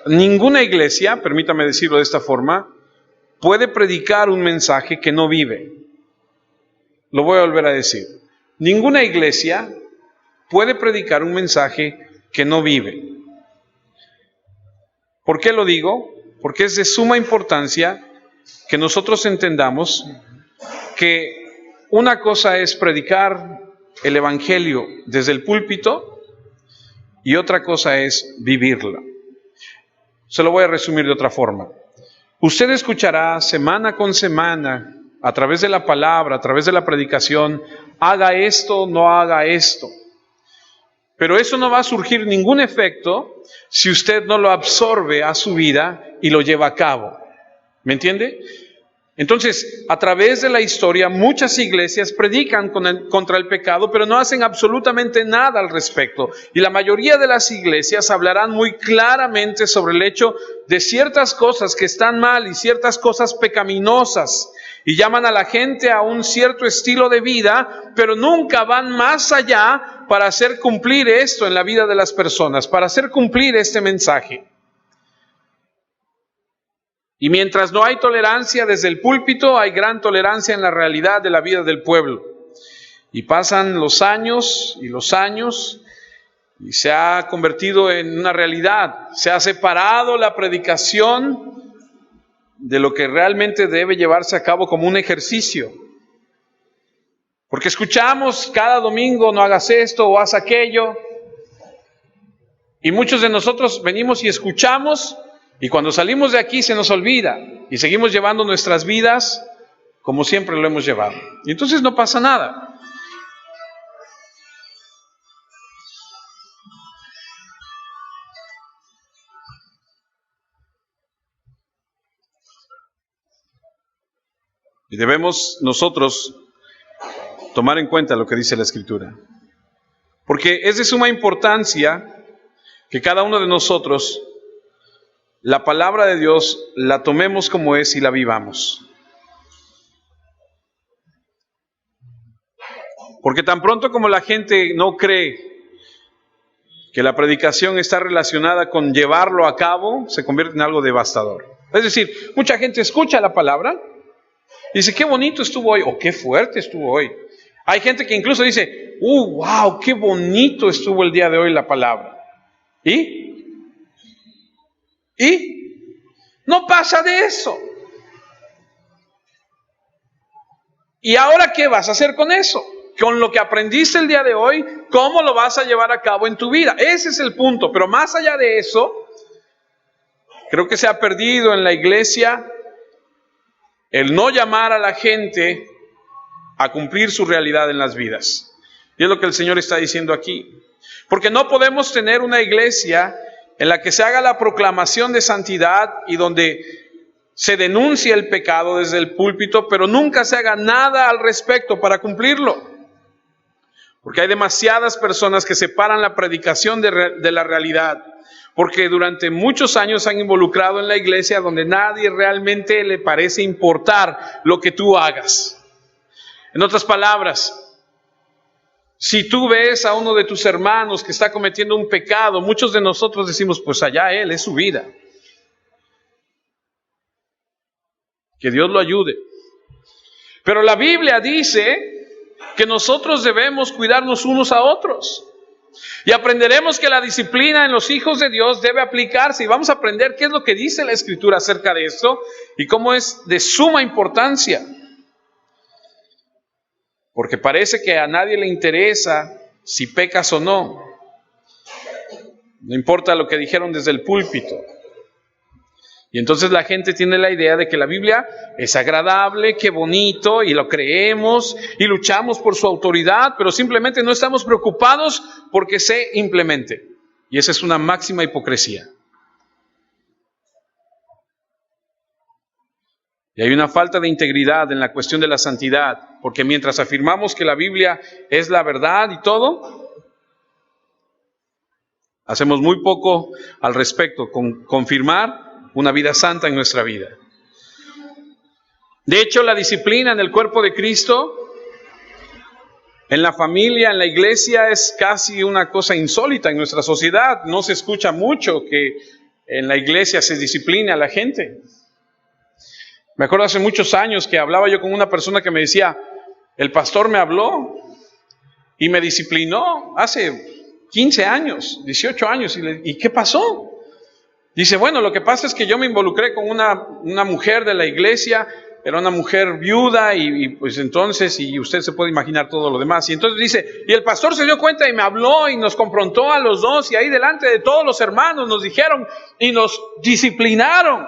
ninguna iglesia, permítame decirlo de esta forma, puede predicar un mensaje que no vive. Lo voy a volver a decir. Ninguna iglesia puede predicar un mensaje que no vive. ¿Por qué lo digo? Porque es de suma importancia que nosotros entendamos que una cosa es predicar el evangelio desde el púlpito y otra cosa es vivirla. Se lo voy a resumir de otra forma. Usted escuchará semana con semana, a través de la palabra, a través de la predicación, haga esto, no haga esto. Pero eso no va a surgir ningún efecto si usted no lo absorbe a su vida y lo lleva a cabo. ¿Me entiende? Entonces, a través de la historia, muchas iglesias predican contra el pecado, pero no hacen absolutamente nada al respecto. Y la mayoría de las iglesias hablarán muy claramente sobre el hecho de ciertas cosas que están mal y ciertas cosas pecaminosas. Y llaman a la gente a un cierto estilo de vida, pero nunca van más allá para hacer cumplir esto en la vida de las personas, para hacer cumplir este mensaje. Y mientras no hay tolerancia desde el púlpito, hay gran tolerancia en la realidad de la vida del pueblo. Y pasan los años y se ha convertido en una realidad. Se ha separado la predicación de lo que realmente debe llevarse a cabo como un ejercicio. Porque escuchamos cada domingo, no hagas esto o haz aquello. Y muchos de nosotros venimos y escuchamos, y cuando salimos de aquí se nos olvida y seguimos llevando nuestras vidas como siempre lo hemos llevado. Y entonces no pasa nada. Y debemos nosotros tomar en cuenta lo que dice la Escritura. Porque es de suma importancia que cada uno de nosotros la palabra de Dios la tomemos como es y la vivamos. Porque tan pronto como la gente no cree que la predicación está relacionada con llevarlo a cabo, se convierte en algo devastador. Es decir, mucha gente escucha la palabra y dice, qué bonito estuvo hoy, o qué fuerte estuvo hoy. Hay gente que incluso dice, wow, qué bonito estuvo el día de hoy la palabra. ¿Y? No pasa de eso. ¿Y ahora qué vas a hacer con eso? Con lo que aprendiste el día de hoy, ¿cómo lo vas a llevar a cabo en tu vida? Ese es el punto. Pero más allá de eso, creo que se ha perdido en la iglesia el no llamar a la gente a cumplir su realidad en las vidas. Y es lo que el Señor está diciendo aquí. Porque no podemos tener una iglesia en la que se haga la proclamación de santidad y donde se denuncie el pecado desde el púlpito, pero nunca se haga nada al respecto para cumplirlo. Porque hay demasiadas personas que separan la predicación de la realidad, porque durante muchos años se han involucrado en la iglesia donde nadie realmente le parece importar lo que tú hagas. En otras palabras, si tú ves a uno de tus hermanos que está cometiendo un pecado, muchos de nosotros decimos, pues allá él, es su vida. Que Dios lo ayude. Pero la Biblia dice que nosotros debemos cuidarnos unos a otros. Y aprenderemos que la disciplina en los hijos de Dios debe aplicarse. Y vamos a aprender qué es lo que dice la Escritura acerca de esto y cómo es de suma importancia. Porque parece que a nadie le interesa si pecas o no. No importa lo que dijeron desde el púlpito. Y entonces la gente tiene la idea de que la Biblia es agradable, qué bonito, y lo creemos, y luchamos por su autoridad, pero simplemente no estamos preocupados porque se implemente. Y esa es una máxima hipocresía. Y hay una falta de integridad en la cuestión de la santidad, porque mientras afirmamos que la Biblia es la verdad y todo, hacemos muy poco al respecto con confirmar una vida santa en nuestra vida. De hecho, la disciplina en el cuerpo de Cristo, en la familia, en la iglesia, es casi una cosa insólita en nuestra sociedad. No se escucha mucho que en la iglesia se discipline a la gente. Me acuerdo hace muchos años que hablaba yo con una persona que me decía, el pastor me habló y me disciplinó hace 15 años, 18 años. ¿Y qué pasó? Dice, bueno, lo que pasa es que yo me involucré con una mujer de la iglesia, era una mujer viuda y pues entonces, y usted se puede imaginar todo lo demás. Y entonces dice, y el pastor se dio cuenta y me habló y nos confrontó a los dos y ahí delante de todos los hermanos nos dijeron y nos disciplinaron.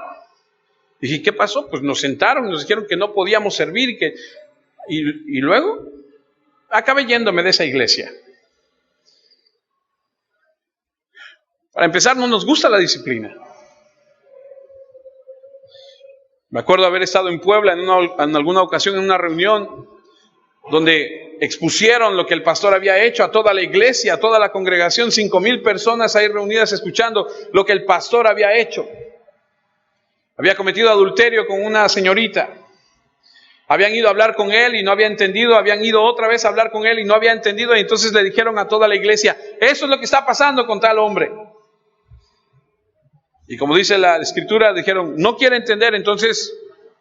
Dije, ¿qué pasó? Pues nos sentaron y nos dijeron que no podíamos servir y luego acabé yéndome de esa iglesia. Para empezar, no nos gusta la disciplina. Me acuerdo haber estado en Puebla en alguna ocasión en una reunión donde expusieron lo que el pastor había hecho a toda la iglesia, a toda la congregación, 5,000 personas ahí reunidas escuchando lo que el pastor había hecho. Había cometido adulterio con una señorita. Habían ido a hablar con él y no había entendido, habían ido otra vez a hablar con él y no había entendido, y entonces le dijeron a toda la iglesia, eso es lo que está pasando con tal hombre. Y como dice la escritura, dijeron, no quiere entender, entonces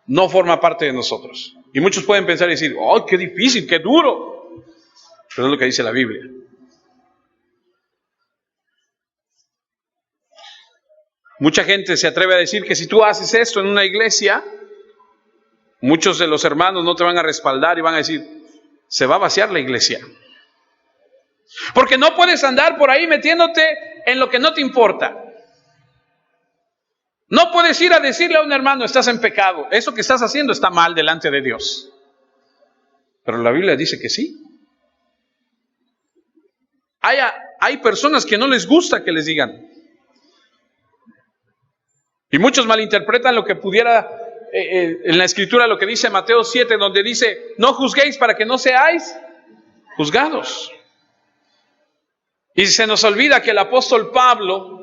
no forma parte de nosotros. Y muchos pueden pensar y decir, oh, qué difícil, qué duro. Pero es lo que dice la Biblia. Mucha gente se atreve a decir que si tú haces esto en una iglesia, muchos de los hermanos no te van a respaldar y van a decir, se va a vaciar la iglesia. Porque no puedes andar por ahí metiéndote en lo que no te importa. No puedes ir a decirle a un hermano, estás en pecado. Eso que estás haciendo está mal delante de Dios. Pero la Biblia dice que sí. Hay personas que no les gusta que les digan. Y muchos malinterpretan lo que pudiera, en la escritura, lo que dice Mateo 7, donde dice, no juzguéis para que no seáis juzgados. Y se nos olvida que el apóstol Pablo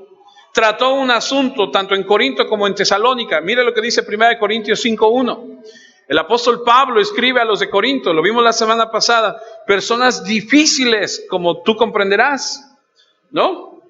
trató un asunto tanto en Corinto como en Tesalónica. Mire lo que dice 1 Corintios 5:1. El apóstol Pablo escribe a los de Corinto, lo vimos la semana pasada, personas difíciles, como tú comprenderás, ¿no?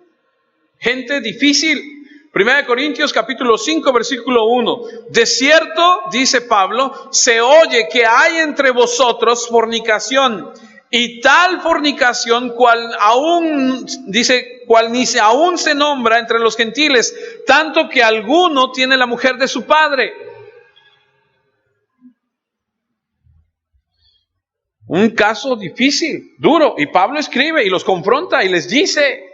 Gente difícil. 1 Corintios capítulo 5 versículo 1. De cierto, dice Pablo, se oye que hay entre vosotros fornicación, y tal fornicación cual aún, dice, cual ni aún se nombra entre los gentiles, tanto que alguno tiene la mujer de su padre. Un caso difícil, duro, y Pablo escribe y los confronta y les dice.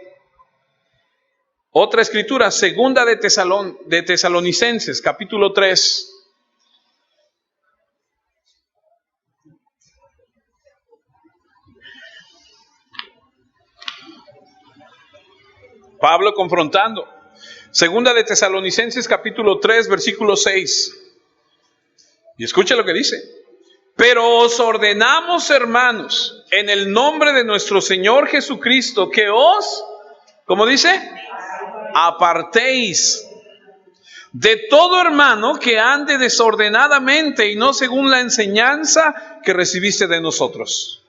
Otra escritura, segunda de Tesalonicenses, capítulo 3. Pablo confrontando. Segunda de Tesalonicenses, capítulo 3, versículo 6. Y escucha lo que dice. Pero os ordenamos, hermanos, en el nombre de nuestro Señor Jesucristo, que os, ¿cómo dice? Apartéis de todo hermano que ande desordenadamente y no según la enseñanza que recibiste de nosotros.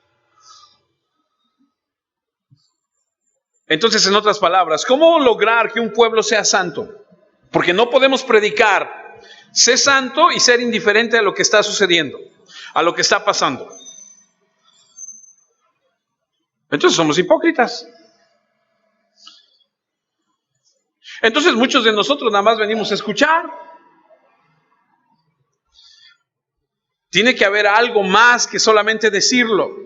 Entonces, en otras palabras, ¿cómo lograr que un pueblo sea santo? Porque no podemos predicar, sé santo y ser indiferente a lo que está sucediendo, a lo que está pasando. Entonces somos hipócritas. Entonces muchos de nosotros nada más venimos a escuchar. Tiene que haber algo más que solamente decirlo.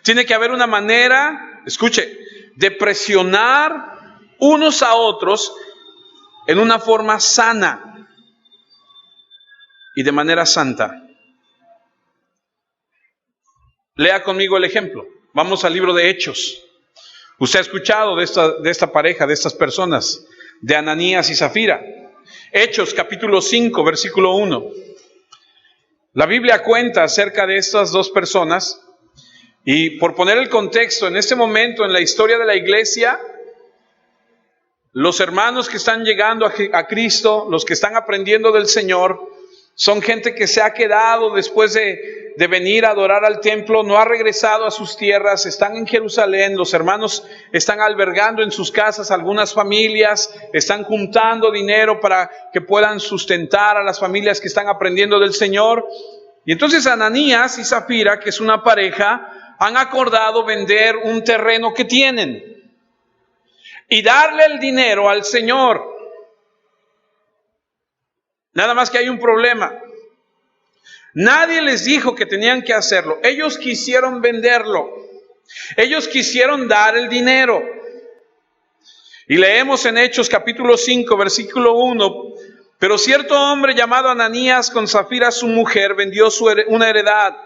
Tiene que haber una manera, escuche, de presionar unos a otros en una forma sana y de manera santa. Lea conmigo el ejemplo. Vamos al libro de Hechos. Usted ha escuchado de esta pareja, de estas personas, de Ananías y Zafira. Hechos capítulo 5, versículo 1. La Biblia cuenta acerca de estas dos personas, y por poner el contexto, en este momento en la historia de la iglesia, los hermanos que están llegando a Cristo, los que están aprendiendo del Señor, son gente que se ha quedado después de de venir a adorar al templo, no ha regresado a sus tierras, están en Jerusalén, los hermanos están albergando en sus casas algunas familias, están juntando dinero para que puedan sustentar a las familias que están aprendiendo del Señor. Y entonces Ananías y Zafira, que es una pareja, han acordado vender un terreno que tienen y darle el dinero al Señor. Nada más que hay un problema. Nadie les dijo que tenían que hacerlo. Ellos quisieron venderlo. Ellos quisieron dar el dinero. Y leemos en Hechos capítulo 5, versículo 1. Pero cierto hombre llamado Ananías con Zafira su mujer vendió una heredad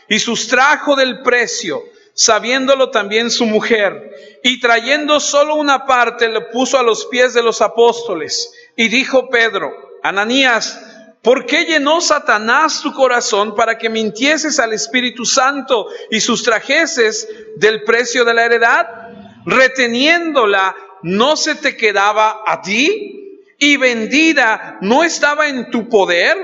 y sustrajo del precio, sabiéndolo también su mujer. Y trayendo solo una parte, le puso a los pies de los apóstoles. Y dijo Pedro: Ananías, ¿por qué llenó Satanás tu corazón para que mintieses al Espíritu Santo y sustrajeses del precio de la heredad? Reteniéndola, ¿no se te quedaba a ti? Y vendida, ¿no estaba en tu poder?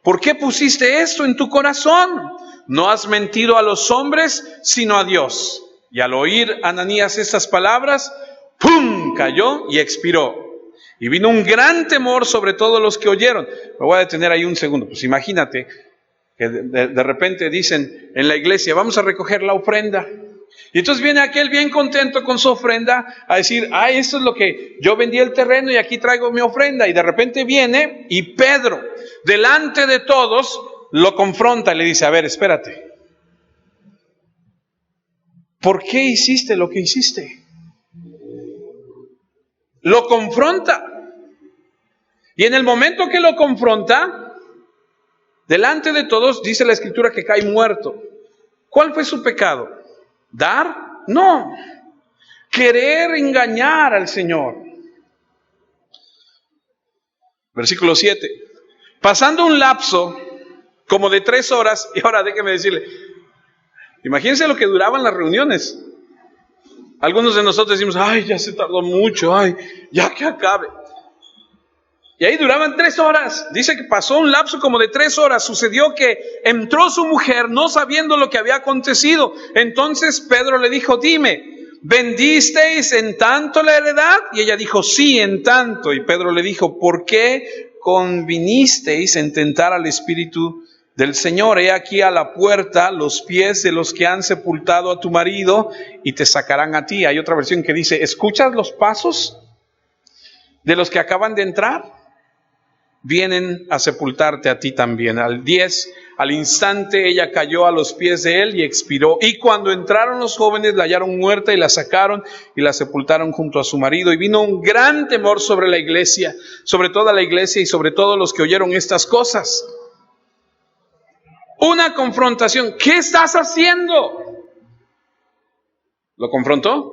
¿Por qué pusiste esto en tu corazón? No has mentido a los hombres, sino a Dios. Y al oír Ananías estas palabras, ¡pum!, cayó y expiró. Y vino un gran temor sobre todos los que oyeron. Me voy a detener ahí un segundo. Pues imagínate que de repente dicen en la iglesia: vamos a recoger la ofrenda. Y entonces viene aquel bien contento con su ofrenda a decir: esto es lo que yo vendí el terreno y aquí traigo mi ofrenda. Y de repente viene y Pedro, delante de todos, lo confronta y le dice: a ver, espérate. ¿Por qué hiciste lo que hiciste? Lo confronta. Y en el momento que lo confronta, delante de todos, dice la Escritura que cae muerto. ¿Cuál fue su pecado? ¿Dar? No. Querer engañar al Señor. Versículo 7. Pasando un lapso como de 3 horas, y ahora déjeme decirle, imagínense lo que duraban las reuniones. Algunos de nosotros decimos: ya se tardó mucho, ya que acabe. Y ahí duraban 3 horas. Dice que pasó un lapso como de 3 horas. Sucedió que entró su mujer no sabiendo lo que había acontecido. Entonces Pedro le dijo: dime, ¿vendisteis en tanto la heredad? Y ella dijo: sí, en tanto. Y Pedro le dijo: ¿por qué convinisteis en tentar al Espíritu del Señor? He aquí a la puerta los pies de los que han sepultado a tu marido y te sacarán a ti. Hay otra versión que dice: ¿escuchas los pasos de los que acaban de entrar? Vienen a sepultarte a ti también. Al 10, al instante ella cayó a los pies de él y expiró. Y cuando entraron los jóvenes la hallaron muerta y la sacaron y la sepultaron junto a su marido. Y vino un gran temor sobre la iglesia, sobre toda la iglesia y sobre todos los que oyeron estas cosas. Una confrontación. ¿Qué estás haciendo? ¿Lo confrontó?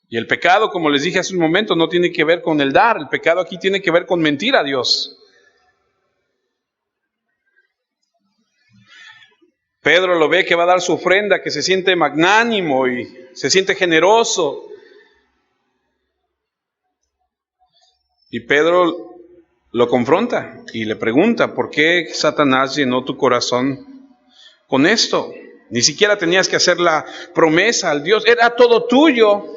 Y el pecado, como les dije hace un momento, no tiene que ver con el dar. El pecado aquí tiene que ver con mentir a Dios. Pedro lo ve que va a dar su ofrenda, que se siente magnánimo y se siente generoso. Y Pedro lo confronta y le pregunta: ¿por qué Satanás llenó tu corazón con esto? Ni siquiera tenías que hacer la promesa al Dios, era todo tuyo.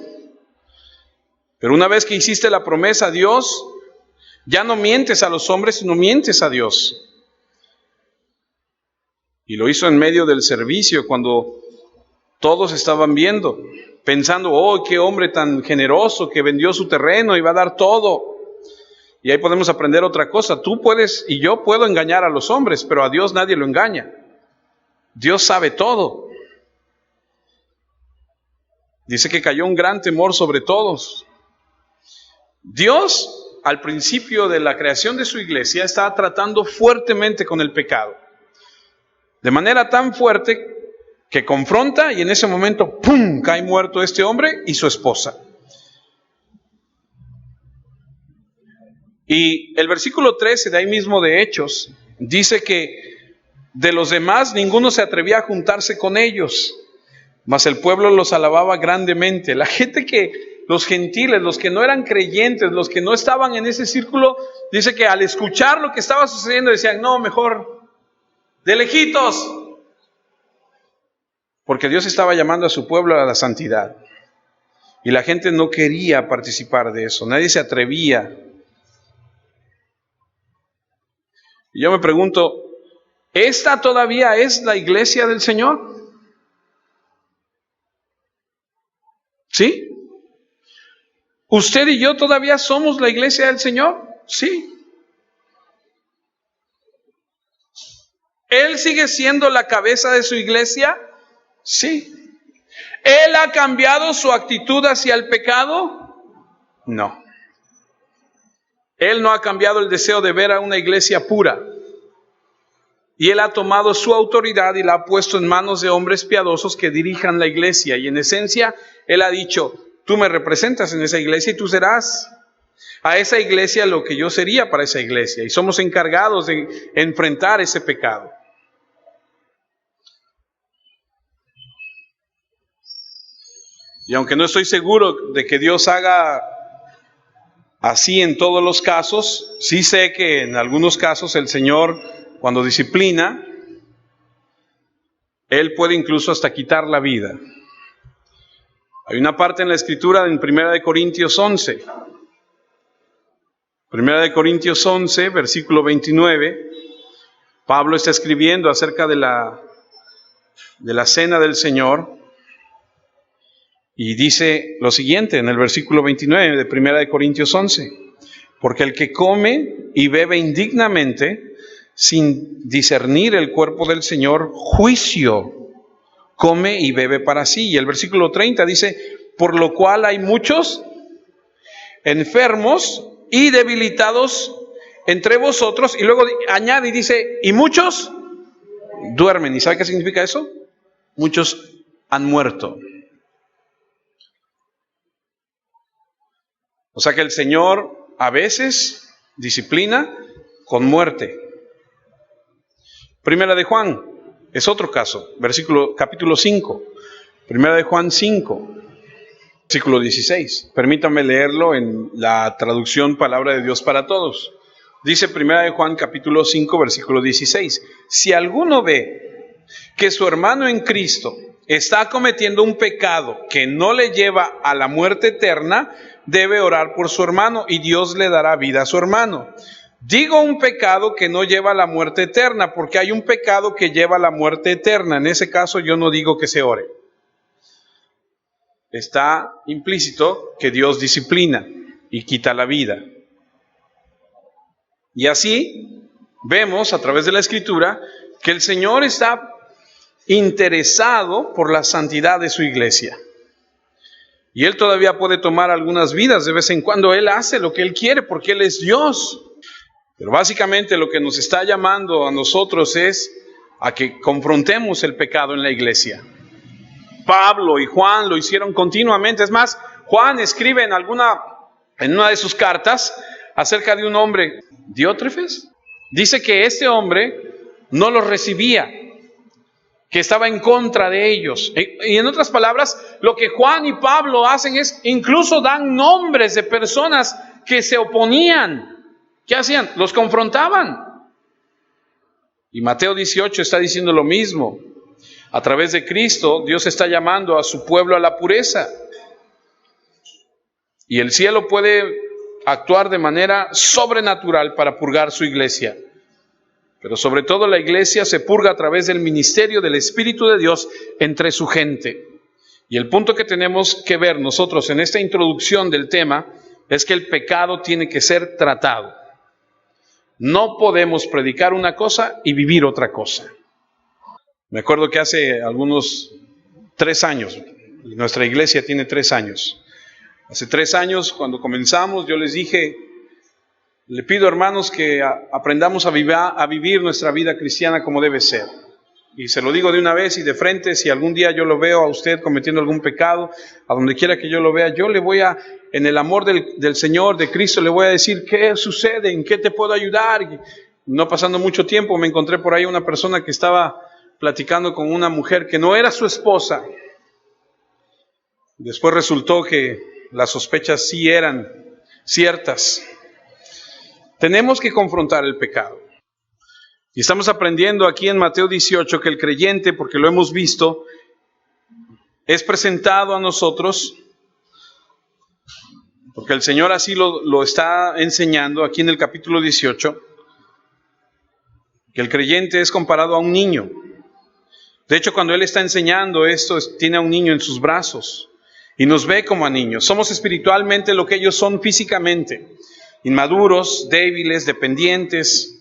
Pero una vez que hiciste la promesa a Dios, ya no mientes a los hombres, sino mientes a Dios. Y lo hizo en medio del servicio, cuando todos estaban viendo, pensando: qué hombre tan generoso que vendió su terreno y va a dar todo. Y ahí podemos aprender otra cosa. Tú puedes y yo puedo engañar a los hombres, pero a Dios nadie lo engaña. Dios sabe todo. Dice que cayó un gran temor sobre todos. Dios, al principio de la creación de su iglesia, estaba tratando fuertemente con el pecado. De manera tan fuerte que confronta y en ese momento, ¡pum!, cae muerto este hombre y su esposa. Y el versículo 13 de ahí mismo de Hechos dice que de los demás ninguno se atrevía a juntarse con ellos, mas el pueblo los alababa grandemente. La gente que los gentiles, los que no eran creyentes, los que no estaban en ese círculo, dice que al escuchar lo que estaba sucediendo decían, no, mejor de lejitos. Porque Dios estaba llamando a su pueblo a la santidad. Y la gente no quería participar de eso, nadie se atrevía. Y yo me pregunto, ¿esta todavía es la iglesia del Señor? ¿Sí? ¿Usted y yo todavía somos la iglesia del Señor? Sí. ¿Él sigue siendo la cabeza de su iglesia? Sí. ¿Él ha cambiado su actitud hacia el pecado? No. Él no ha cambiado el deseo de ver a una iglesia pura. Y Él ha tomado su autoridad y la ha puesto en manos de hombres piadosos que dirijan la iglesia. Y en esencia, Él ha dicho, tú me representas en esa iglesia y tú serás a esa iglesia lo que yo sería para esa iglesia. Y somos encargados de enfrentar ese pecado. Y aunque no estoy seguro de que Dios haga así en todos los casos, sí sé que en algunos casos el Señor, cuando disciplina, Él puede incluso hasta quitar la vida. Hay una parte en la Escritura en 1 Corintios 11. 1 Corintios 11, versículo 29. Pablo está escribiendo acerca de la cena del Señor. Y dice lo siguiente en el versículo 29 de 1 Corintios 11. Porque el que come y bebe indignamente, sin discernir el cuerpo del Señor, juicio come y bebe para sí. Y el versículo 30 dice, por lo cual hay muchos enfermos y debilitados entre vosotros. Y luego añade y dice, y muchos duermen. ¿Y sabe qué significa eso? Muchos han muerto. O sea que el Señor a veces disciplina con muerte. Primera de Juan es otro caso, capítulo 5. Primera de Juan 5, versículo 16. Permítanme leerlo en la traducción Palabra de Dios para Todos. Dice Primera de Juan capítulo 5, versículo 16. Si alguno ve que su hermano en Cristo está cometiendo un pecado que no le lleva a la muerte eterna, debe orar por su hermano y Dios le dará vida a su hermano. Digo un pecado que no lleva a la muerte eterna, porque hay un pecado que lleva a la muerte eterna. En ese caso yo no digo que se ore. Está implícito que Dios disciplina y quita la vida. Y así vemos a través de la Escritura que el Señor está interesado por la santidad de su iglesia. Y Él todavía puede tomar algunas vidas de vez en cuando. Él hace lo que Él quiere porque Él es Dios. Pero básicamente lo que nos está llamando a nosotros es a que confrontemos el pecado en la iglesia. Pablo y Juan lo hicieron continuamente. Es más, Juan escribe en una de sus cartas acerca de un hombre, Diótrefes. Dice que este hombre no los recibía, que estaba en contra de ellos. Y en otras palabras, lo que Juan y Pablo hacen es, incluso dan nombres de personas que se oponían. ¿Qué hacían? Los confrontaban. Y Mateo 18 está diciendo lo mismo. A través de Cristo, Dios está llamando a su pueblo a la pureza. Y el cielo puede actuar de manera sobrenatural para purgar su iglesia. Pero sobre todo la iglesia se purga a través del ministerio del Espíritu de Dios entre su gente. Y el punto que tenemos que ver nosotros en esta introducción del tema es que el pecado tiene que ser tratado. No podemos predicar una cosa y vivir otra cosa. Me acuerdo que hace algunos 3 años, nuestra iglesia tiene 3 años. Hace 3 años, cuando comenzamos, yo les dije, le pido, hermanos, que aprendamos a vivir nuestra vida cristiana como debe ser. Y se lo digo de una vez y de frente, si algún día yo lo veo a usted cometiendo algún pecado, a donde quiera que yo lo vea, yo le voy en el amor del Señor, de Cristo, le voy a decir, ¿qué sucede? ¿En qué te puedo ayudar? Y no pasando mucho tiempo, me encontré por ahí una persona que estaba platicando con una mujer que no era su esposa. Después resultó que las sospechas sí eran ciertas. Tenemos que confrontar el pecado. Y estamos aprendiendo aquí en Mateo 18 que el creyente, porque lo hemos visto, es presentado a nosotros, porque el Señor así lo está enseñando aquí en el capítulo 18, que el creyente es comparado a un niño. De hecho, cuando Él está enseñando esto, tiene a un niño en sus brazos y nos ve como a niños. Somos espiritualmente lo que ellos son físicamente, inmaduros, débiles, dependientes,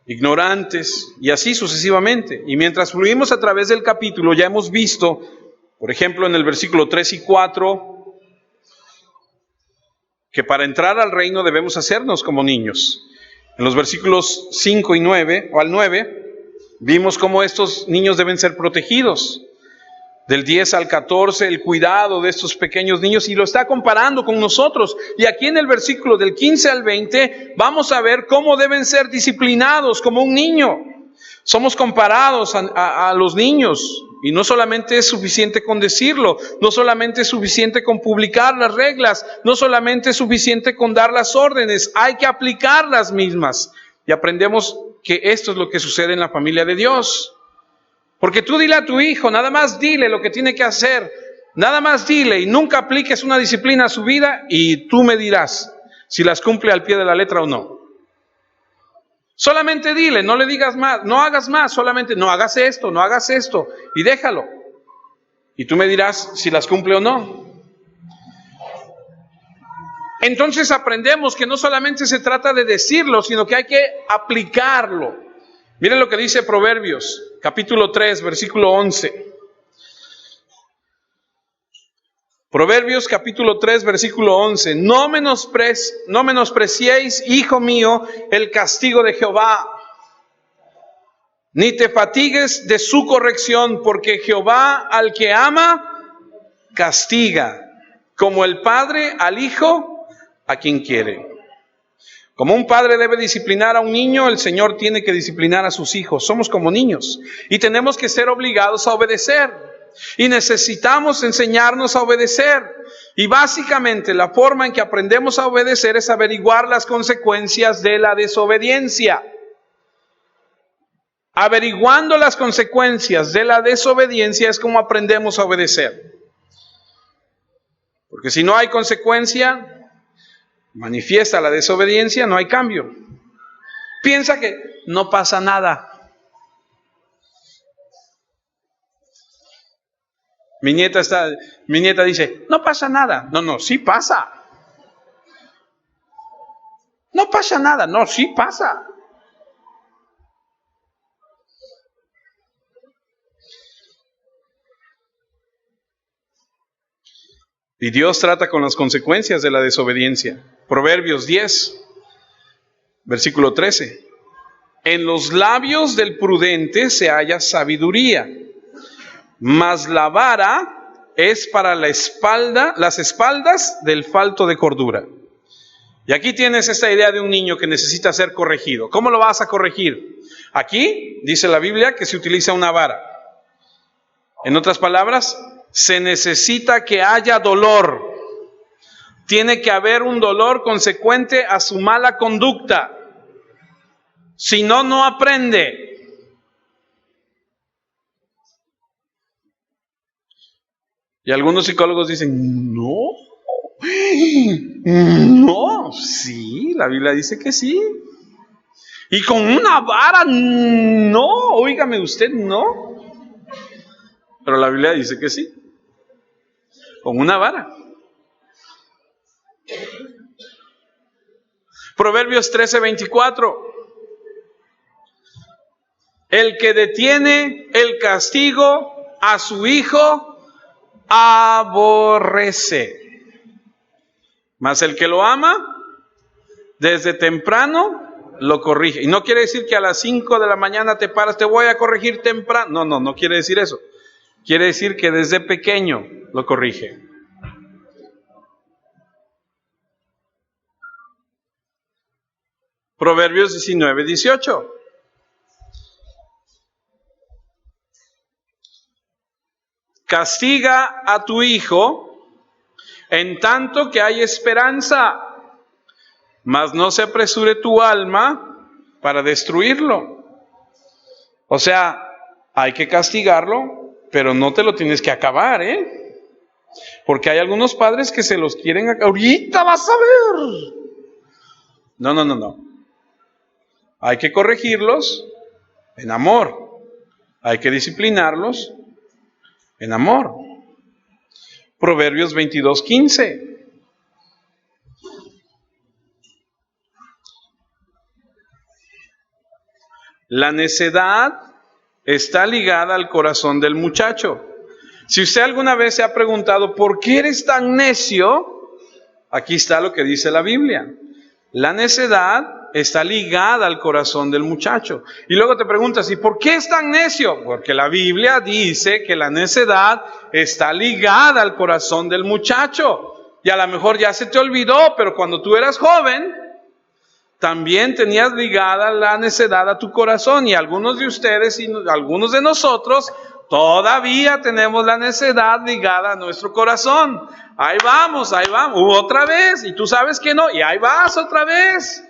ignorantes y así sucesivamente. Y mientras fluimos a través del capítulo, ya hemos visto, por ejemplo, en el versículo 3 y 4, que para entrar al reino debemos hacernos como niños. En los versículos 5 y 9, o al 9, vimos cómo estos niños deben ser protegidos. Del 10 al 14, el cuidado de estos pequeños niños, y lo está comparando con nosotros. Y aquí en el versículo del 15 al 20, vamos a ver cómo deben ser disciplinados como un niño. Somos comparados a los niños, y no solamente es suficiente con decirlo, no solamente es suficiente con publicar las reglas, no solamente es suficiente con dar las órdenes, hay que aplicar las mismas. Y aprendemos que esto es lo que sucede en la familia de Dios. Porque tú dile a tu hijo, nada más dile lo que tiene que hacer, nada más dile, y nunca apliques una disciplina a su vida, y tú me dirás si las cumple al pie de la letra o no. Solamente dile, no le digas más, no hagas más, solamente no hagas esto, y déjalo. Y tú me dirás si las cumple o no. Entonces aprendemos que no solamente se trata de decirlo, sino que hay que aplicarlo. Miren lo que dice Proverbios, capítulo 3, versículo 11. Proverbios capítulo 3, versículo 11. No menospreciéis, hijo mío, el castigo de Jehová, ni te fatigues de su corrección, porque Jehová al que ama, castiga, como el padre al hijo, a quien quiere. Como un padre debe disciplinar a un niño, el Señor tiene que disciplinar a sus hijos. Somos como niños y tenemos que ser obligados a obedecer. Y necesitamos enseñarnos a obedecer. Y básicamente la forma en que aprendemos a obedecer es averiguar las consecuencias de la desobediencia. Averiguando las consecuencias de la desobediencia es como aprendemos a obedecer. Porque si no hay consecuencia, manifiesta la desobediencia, no hay cambio. Piensa que no pasa nada. Mi nieta dice, no pasa nada. No, sí pasa. No pasa nada. No, sí pasa. Y Dios trata con las consecuencias de la desobediencia. Proverbios 10, versículo 13. En los labios del prudente se halla sabiduría, mas la vara es para las espaldas del falto de cordura. Y aquí tienes esta idea de un niño que necesita ser corregido. ¿Cómo lo vas a corregir? Aquí dice la Biblia que se utiliza una vara. En otras palabras, se necesita que haya dolor. Tiene que haber un dolor consecuente a su mala conducta. Si no, no aprende. Y algunos psicólogos dicen, no, sí, la Biblia dice que sí. Y con una vara, no, óigame usted, no. Pero la Biblia dice que sí, con una vara. Proverbios 13:24. El que detiene el castigo a su hijo, aborrece. Mas el que lo ama, desde temprano lo corrige. Y no quiere decir que a las 5 de la mañana te paras, te voy a corregir temprano. No quiere decir eso. Quiere decir que desde pequeño lo corrige. Proverbios 19:18. Castiga a tu hijo en tanto que hay esperanza, mas no se apresure tu alma para destruirlo. O sea, hay que castigarlo, pero no te lo tienes que acabar, Porque hay algunos padres que se los quieren acabar. Ahorita vas a ver. No. Hay que corregirlos en amor. Hay que disciplinarlos en amor. Proverbios 22:15. La necedad está ligada al corazón del muchacho. Si usted alguna vez se ha preguntado, ¿por qué eres tan necio? Aquí está lo que dice la Biblia. La necedad está ligada al corazón del muchacho. Y luego te preguntas, ¿y por qué es tan necio? Porque la Biblia dice que la necedad está ligada al corazón del muchacho. Y a lo mejor ya se te olvidó, pero cuando tú eras joven, también tenías ligada la necedad a tu corazón. Y algunos de ustedes y algunos de nosotros todavía tenemos la necedad ligada a nuestro corazón. Ahí vamos, otra vez. Y tú sabes que no, y ahí vas otra vez.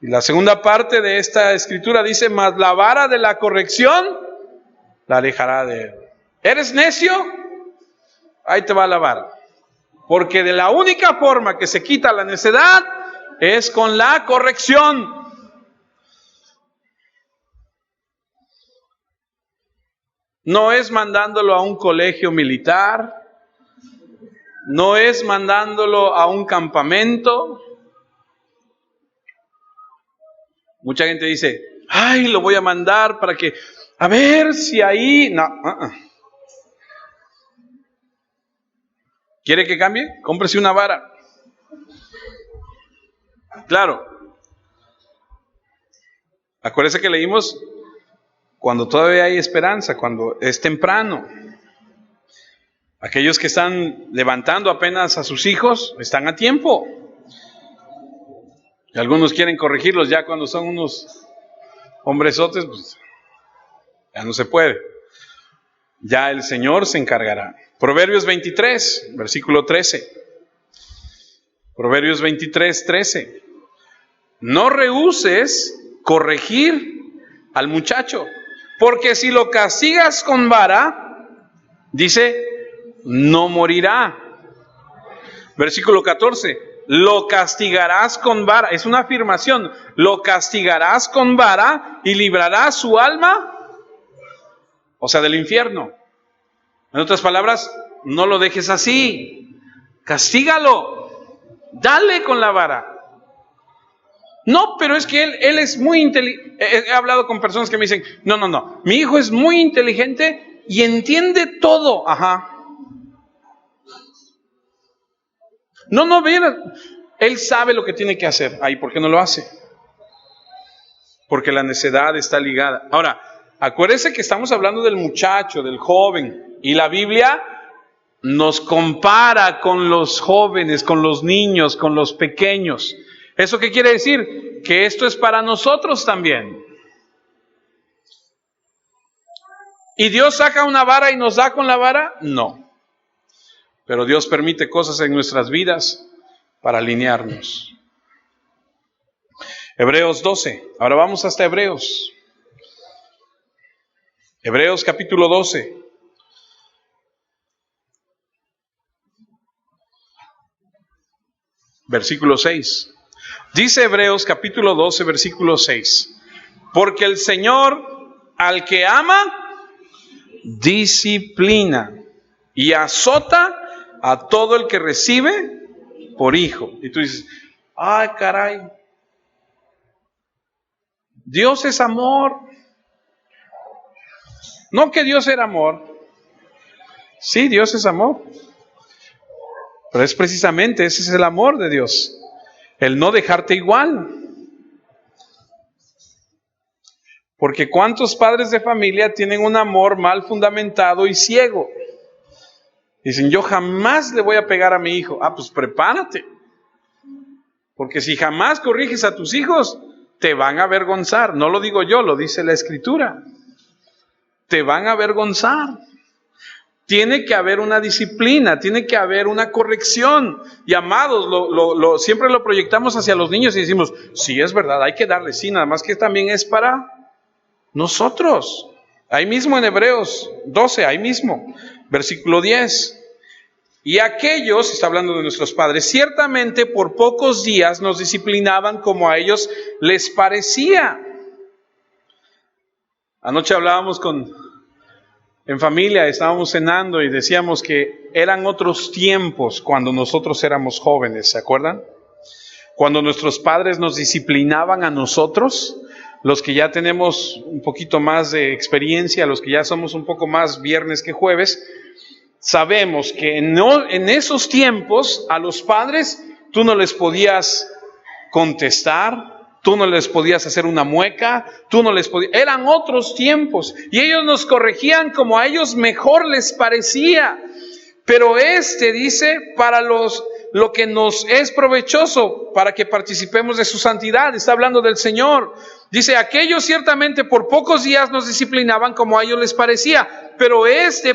Y la segunda parte de esta escritura dice, mas la vara de la corrección la alejará de él. ¿Eres necio? Ahí te va la vara. Porque de la única forma que se quita la necedad es con la corrección. No es mandándolo a un colegio militar, no es mandándolo a un campamento. Mucha gente dice, ay, lo voy a mandar para que, a ver si ahí, no. ¿Quiere que cambie? Cómprese una vara. Claro. Acuérdese que leímos cuando todavía hay esperanza, cuando es temprano. Aquellos que están levantando apenas a sus hijos están a tiempo. Y algunos quieren corregirlos ya cuando son unos hombresotes, pues ya no se puede. Ya el Señor se encargará. Proverbios 23, versículo 13. Proverbios 23, 13. No rehúses corregir al muchacho, porque si lo castigas con vara, dice, no morirá. Versículo 14. Lo castigarás con vara. Es una afirmación. Lo castigarás con vara y librarás su alma, o sea, del infierno. En otras palabras, no lo dejes así. Castígalo. Dale con la vara. No, pero es que él es muy inteligente. He hablado con personas que me dicen, no. Mi hijo es muy inteligente y entiende todo. Ajá. No, mira, él sabe lo que tiene que hacer. Ahí, ¿por qué no lo hace? Porque la necedad está ligada. Ahora, acuérdese que estamos hablando del muchacho, del joven. Y la Biblia nos compara con los jóvenes, con los niños, con los pequeños. ¿Eso qué quiere decir? Que esto es para nosotros también. ¿Y Dios saca una vara y nos da con la vara? No. Pero Dios permite cosas en nuestras vidas para alinearnos. Hebreos 12. Ahora vamos hasta Hebreos. Hebreos capítulo 12. Versículo 6. Dice Hebreos capítulo 12, versículo 6. Porque el Señor al que ama, disciplina y azota a todo el que recibe por hijo. Y tú dices, ay, caray, Dios es amor. No que Dios era amor. Sí, Dios es amor. Pero es precisamente, ese es el amor de Dios. El no dejarte igual. Porque ¿cuántos padres de familia tienen un amor mal fundamentado y ciego? Dicen, yo jamás le voy a pegar a mi hijo. Pues prepárate. Porque si jamás corriges a tus hijos, te van a avergonzar. No lo digo yo, lo dice la Escritura. Te van a avergonzar. Tiene que haber una disciplina, tiene que haber una corrección. Y amados, siempre lo proyectamos hacia los niños y decimos, sí, es verdad, hay que darle, sí, nada más que también es para nosotros. Ahí mismo en Hebreos 12, ahí mismo, versículo 10. Y aquellos, está hablando de nuestros padres, ciertamente por pocos días nos disciplinaban como a ellos les parecía. Anoche hablábamos en familia, estábamos cenando y decíamos que eran otros tiempos cuando nosotros éramos jóvenes, ¿se acuerdan? Cuando nuestros padres nos disciplinaban a nosotros, los que ya tenemos un poquito más de experiencia, los que ya somos un poco más viernes que jueves, sabemos que en esos tiempos a los padres tú no les podías contestar, tú no les podías hacer una mueca, eran otros tiempos y ellos nos corregían como a ellos mejor les parecía. Pero dice, para lo que nos es provechoso, para que participemos de su santidad. Está hablando del Señor. Dice, aquellos ciertamente por pocos días nos disciplinaban como a ellos les parecía, pero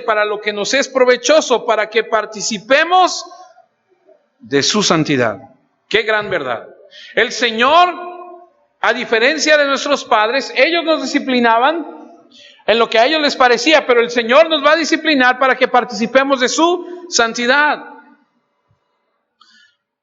para lo que nos es provechoso, para que participemos de su santidad. Qué gran verdad. El Señor, a diferencia de nuestros padres, ellos nos disciplinaban en lo que a ellos les parecía, pero el Señor nos va a disciplinar para que participemos de su santidad.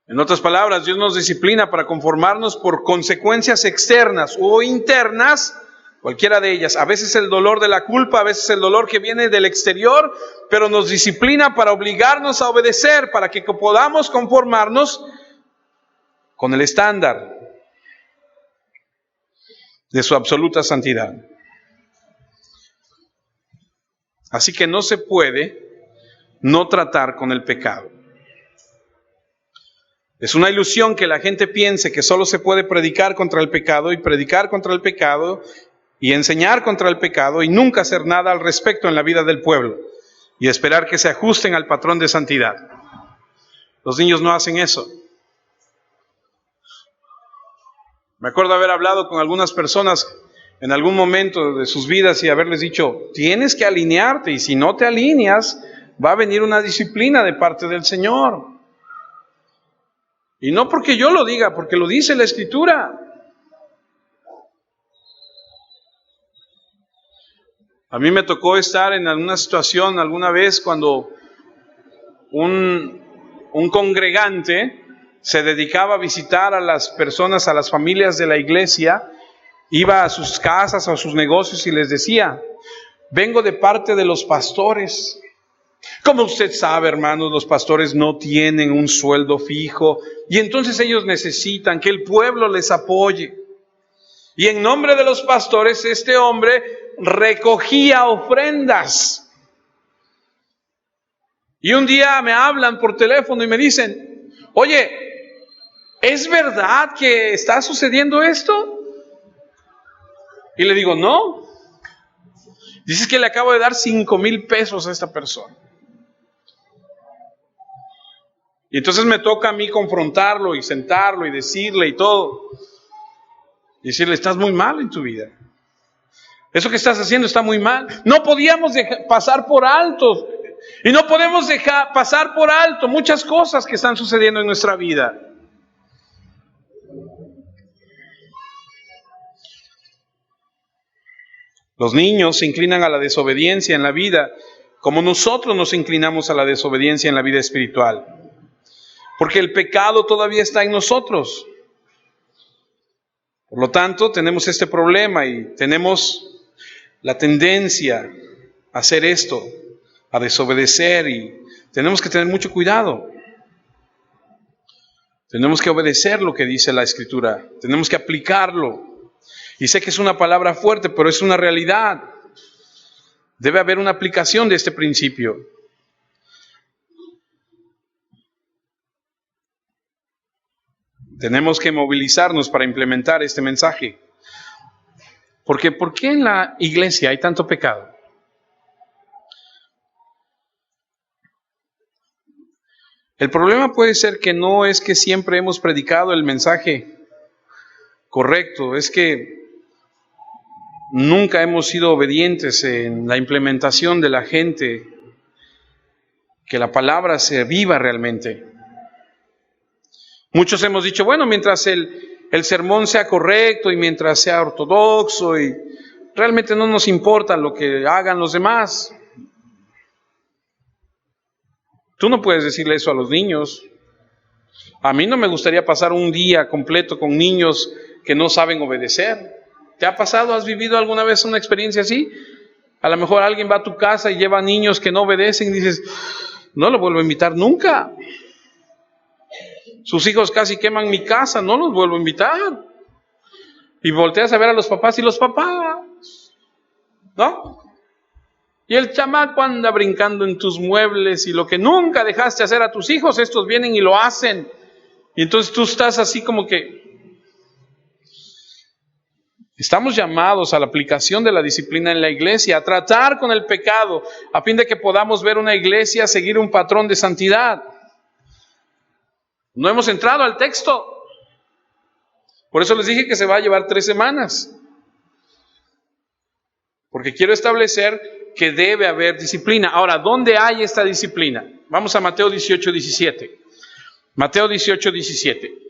En otras palabras, Dios nos disciplina para conformarnos por consecuencias externas o internas, cualquiera de ellas. A veces el dolor de la culpa, a veces el dolor que viene del exterior, pero nos disciplina para obligarnos a obedecer, para que podamos conformarnos con el estándar de su absoluta santidad. Así que no se puede no tratar con el pecado. Es una ilusión que la gente piense que solo se puede predicar contra el pecado y predicar contra el pecado y enseñar contra el pecado y nunca hacer nada al respecto en la vida del pueblo y esperar que se ajusten al patrón de santidad. Los niños no hacen eso. Me acuerdo haber hablado con algunas personas en algún momento de sus vidas y haberles dicho, tienes que alinearte y si no te alineas, va a venir una disciplina de parte del Señor. Y no porque yo lo diga, porque lo dice la Escritura. A mí me tocó estar en alguna situación alguna vez cuando un congregante se dedicaba a visitar a las personas, a las familias de la iglesia, iba a sus casas o a sus negocios y les decía, vengo de parte de los pastores. Como usted sabe, hermanos, los pastores no tienen un sueldo fijo y entonces ellos necesitan que el pueblo les apoye. Y en nombre de los pastores, este hombre recogía ofrendas. Y un día me hablan por teléfono y me dicen, oye, ¿es verdad que está sucediendo esto? Y le digo, no. Dices que le acabo de dar 5,000 pesos a esta persona. Y entonces me toca a mí confrontarlo y sentarlo y decirle y todo. Y decirle, estás muy mal en tu vida. Eso que estás haciendo está muy mal. No podíamos pasar por alto. Y no podemos dejar pasar por alto muchas cosas que están sucediendo en nuestra vida. Los niños se inclinan a la desobediencia en la vida, como nosotros nos inclinamos a la desobediencia en la vida espiritual. Porque el pecado todavía está en nosotros. Por lo tanto, tenemos este problema y tenemos la tendencia a hacer esto, a desobedecer, y tenemos que tener mucho cuidado. Tenemos que obedecer lo que dice la Escritura, tenemos que aplicarlo. Y sé que es una palabra fuerte, pero es una realidad. Debe haber una aplicación de este principio. Tenemos que movilizarnos para implementar este mensaje. Porque ¿por qué en la iglesia hay tanto pecado? El problema puede ser que no es que siempre hemos predicado el mensaje correcto, es que nunca hemos sido obedientes en la implementación de la gente que la palabra se viva realmente. Muchos hemos dicho, bueno, mientras el sermón sea correcto y mientras sea ortodoxo, y realmente no nos importa lo que hagan los demás. Tú no puedes decirle eso a los niños. A mí no me gustaría pasar un día completo con niños que no saben obedecer. ¿Te ha pasado? ¿Has vivido alguna vez una experiencia así? A lo mejor alguien va a tu casa y lleva niños que no obedecen y dices, no lo vuelvo a invitar nunca. Sus hijos casi queman mi casa, no los vuelvo a invitar. Y volteas a ver a los papás y los papás, ¿no? Y el chamaco anda brincando en tus muebles y lo que nunca dejaste hacer a tus hijos, estos vienen y lo hacen. Y entonces tú estás así como que... Estamos llamados a la aplicación de la disciplina en la iglesia, a tratar con el pecado, a fin de que podamos ver una iglesia seguir un patrón de santidad. No hemos entrado al texto. Por eso les dije que se va a llevar 3 semanas. Porque quiero establecer que debe haber disciplina. Ahora, ¿dónde hay esta disciplina? Vamos a Mateo 18, 17. Mateo 18, 17.